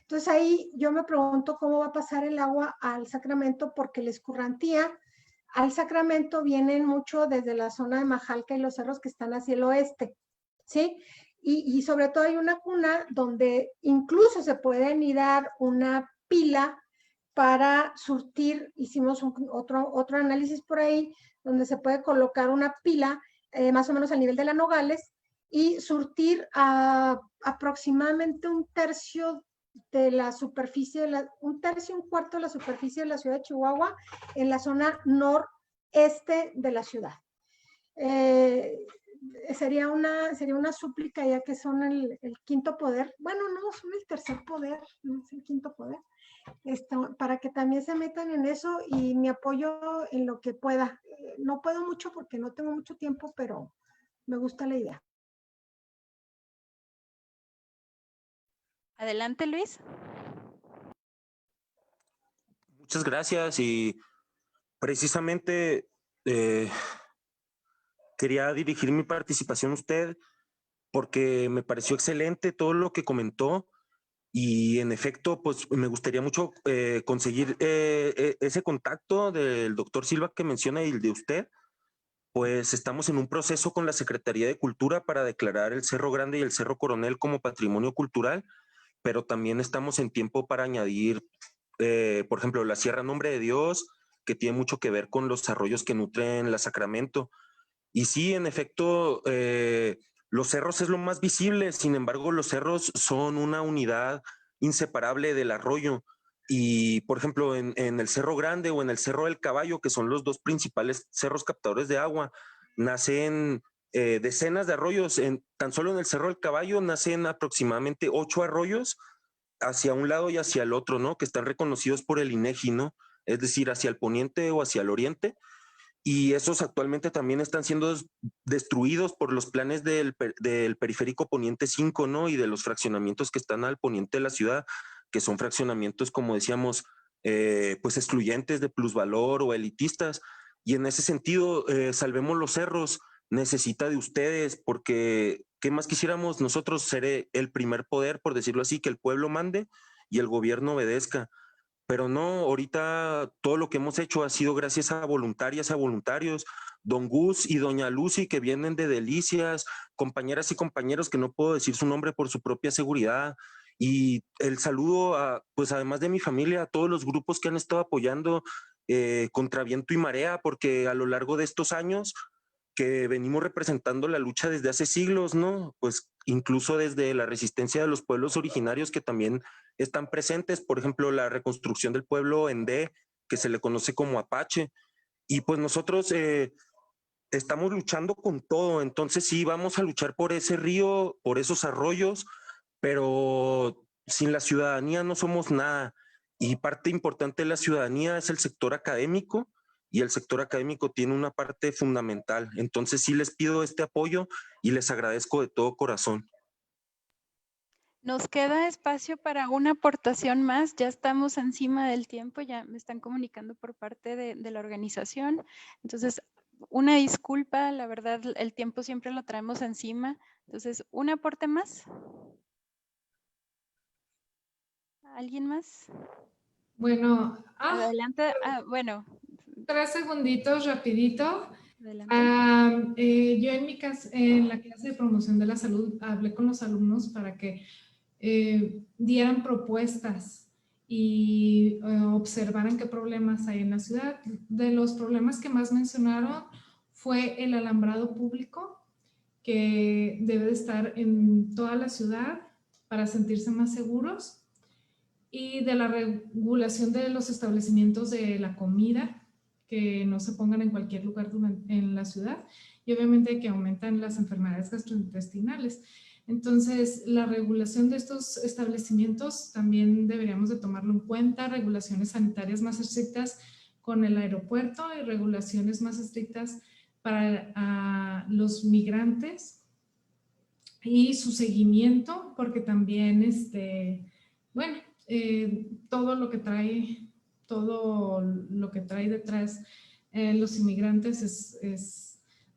Entonces ahí yo me pregunto cómo va a pasar el agua al Sacramento, porque la escurrantía al Sacramento vienen mucho desde la zona de Majalca y los cerros que están hacia el oeste, ¿sí? Y sobre todo hay una cuna donde incluso se puede nidar una pila para surtir. Hicimos otro análisis por ahí, donde se puede colocar una pila más o menos al nivel de la Nogales y surtir a aproximadamente un tercio de la superficie, un tercio, un cuarto de la superficie de la ciudad de Chihuahua, en la zona noreste de la ciudad. Sería una súplica, ya que son el quinto poder. Bueno, no, son el tercer poder, no es el quinto poder. Para que también se metan en eso, y mi apoyo en lo que pueda. No puedo mucho porque no tengo mucho tiempo, pero me gusta la idea.
Adelante, Luis.
Muchas gracias, y precisamente quería dirigir mi participación a usted porque me pareció excelente todo lo que comentó, y en efecto, pues me gustaría mucho conseguir ese contacto del doctor Silva que menciona y el de usted. Pues estamos en un proceso con la Secretaría de Cultura para declarar el Cerro Grande y el Cerro Coronel como patrimonio cultural, pero también estamos en tiempo para añadir, por ejemplo, la Sierra Nombre de Dios, que tiene mucho que ver con los arroyos que nutren la Sacramento. Y sí, en efecto, los cerros es lo más visible, sin embargo, los cerros son una unidad inseparable del arroyo. Y, por ejemplo, en el Cerro Grande o en el Cerro del Caballo, que son los 2 principales cerros captadores de agua, nacen decenas de arroyos. Tan solo en el Cerro del Caballo nacen aproximadamente 8 arroyos hacia un lado y hacia el otro, ¿no? Que están reconocidos por el INEGI, ¿no? Es decir, hacia el poniente o hacia el oriente. Y esos actualmente también están siendo destruidos por los planes del periférico Poniente 5, ¿no? Y de los fraccionamientos que están al poniente de la ciudad, que son fraccionamientos, como decíamos, pues excluyentes de plusvalor o elitistas. Y en ese sentido, Salvemos los Cerros necesita de ustedes, porque ¿qué más quisiéramos nosotros? Ser el primer poder, por decirlo así, que el pueblo mande y el gobierno obedezca. Pero no, ahorita todo lo que hemos hecho ha sido gracias a voluntarias, a voluntarios, don Gus y doña Lucy, que vienen de Delicias, compañeras y compañeros que no puedo decir su nombre por su propia seguridad, Y el saludo a, pues además de mi familia, a todos los grupos que han estado apoyando contra viento y marea, porque a lo largo de estos años que venimos representando la lucha desde hace siglos, ¿no? Pues incluso desde la resistencia de los pueblos originarios que también están presentes, por ejemplo, la reconstrucción del pueblo Endé, que se le conoce como Apache, y pues nosotros estamos luchando con todo, entonces sí, vamos a luchar por ese río, por esos arroyos, pero sin la ciudadanía no somos nada. Y parte importante de la ciudadanía es el sector académico, y el sector académico tiene una parte fundamental. Entonces sí les pido este apoyo y les agradezco de todo corazón.
Nos queda espacio para una aportación más. Ya estamos encima del tiempo, ya me están comunicando por parte de la organización. Entonces, una disculpa, la verdad, el tiempo siempre lo traemos encima. Entonces, ¿un aporte más? ¿Alguien más?
Bueno,
Adelante. Bueno.
3 segunditos, rapidito.
Adelante.
Yo en la clase de promoción de la salud hablé con los alumnos para que dieran propuestas y observaran qué problemas hay en la ciudad. De los problemas que más mencionaron fue el alambrado público, que debe de estar en toda la ciudad para sentirse más seguros, y de la regulación de los establecimientos de la comida, que no se pongan en cualquier lugar en la ciudad, y obviamente que aumentan las enfermedades gastrointestinales. Entonces, la regulación de estos establecimientos también deberíamos de tomarlo en cuenta, regulaciones sanitarias más estrictas con el aeropuerto y regulaciones más estrictas para los migrantes y su seguimiento, porque también, bueno, todo lo que trae detrás los inmigrantes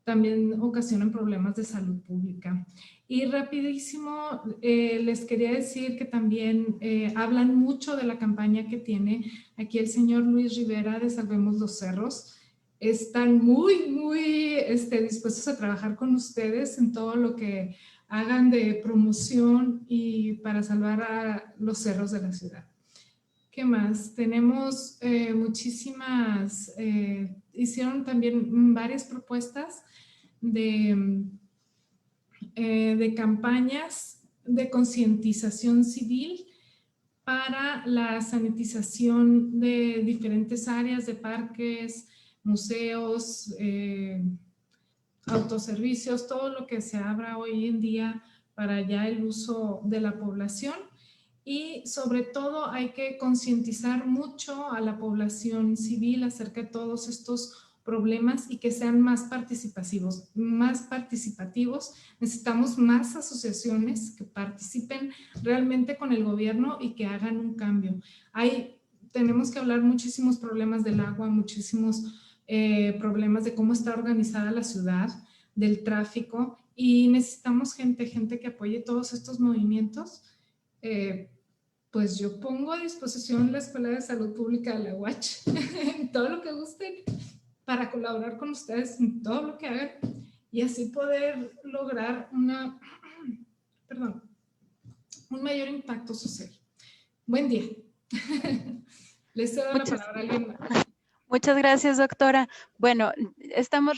también ocasionan problemas de salud pública. Y rapidísimo, les quería decir que también hablan mucho de la campaña que tiene aquí el señor Luis Rivera de Salvemos los Cerros. Están muy dispuestos a trabajar con ustedes en todo lo que hagan de promoción y para salvar a los cerros de la ciudad. ¿Qué más? Tenemos muchísimas, hicieron también varias propuestas de campañas de concientización civil para la sanitización de diferentes áreas de parques, museos, autoservicios, todo lo que se abra hoy en día para ya el uso de la población. Y sobre todo hay que concientizar mucho a la población civil acerca de todos estos problemas y que sean más participativos. Necesitamos más asociaciones que participen realmente con el gobierno y que hagan un cambio. Tenemos que hablar muchísimos problemas del agua, muchísimos problemas de cómo está organizada la ciudad, del tráfico, y necesitamos gente que apoye todos estos movimientos. Pues yo pongo a disposición la Escuela de Salud Pública de la UACH en todo lo que gusten para colaborar con ustedes en todo lo que hagan y así poder lograr un mayor impacto social. Buen día. Les cedo la palabra a alguien más.
Muchas gracias, doctora. Bueno,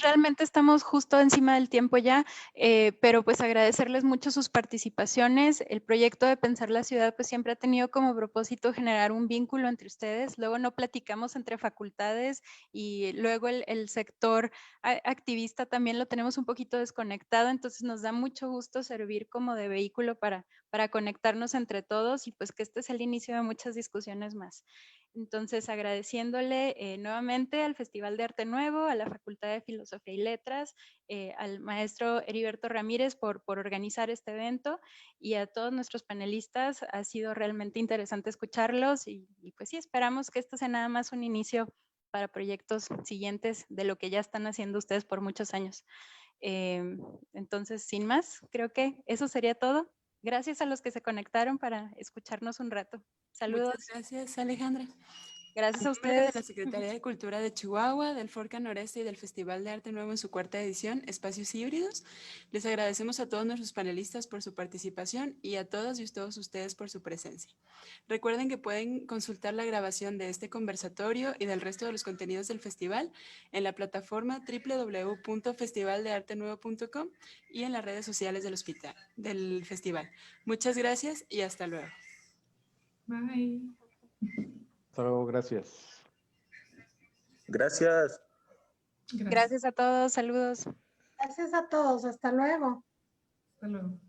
realmente estamos justo encima del tiempo ya, pero pues agradecerles mucho sus participaciones. El proyecto de Pensar la Ciudad pues siempre ha tenido como propósito generar un vínculo entre ustedes. Luego no platicamos entre facultades y luego el sector activista también lo tenemos un poquito desconectado, entonces nos da mucho gusto servir como de vehículo para conectarnos entre todos y pues que este es el inicio de muchas discusiones más. Entonces, agradeciéndole nuevamente al Festival de Arte Nuevo, a la Facultad de Filosofía y Letras, al maestro Heriberto Ramírez por organizar este evento y a todos nuestros panelistas. Ha sido realmente interesante escucharlos y pues sí, esperamos que esto sea nada más un inicio para proyectos siguientes de lo que ya están haciendo ustedes por muchos años. Entonces, sin más, creo que eso sería todo. Gracias a los que se conectaron para escucharnos un rato. Saludos.
Muchas gracias, Alejandra.
Gracias a
En nombre de
ustedes.
la Secretaría de Cultura de Chihuahua, del Forca Noreste y del Festival de Arte Nuevo en su cuarta edición, Espacios Híbridos, les agradecemos a todos nuestros panelistas por su participación y a todas y todos ustedes por su presencia. Recuerden que pueden consultar la grabación de este conversatorio y del resto de los contenidos del festival en la plataforma www.festivaldeartenuevo.com y en las redes sociales del festival. Muchas gracias y hasta luego.
Bye.
Hasta luego, gracias.
Gracias.
Gracias a todos. Saludos.
Gracias a todos. Hasta luego.
Hasta luego.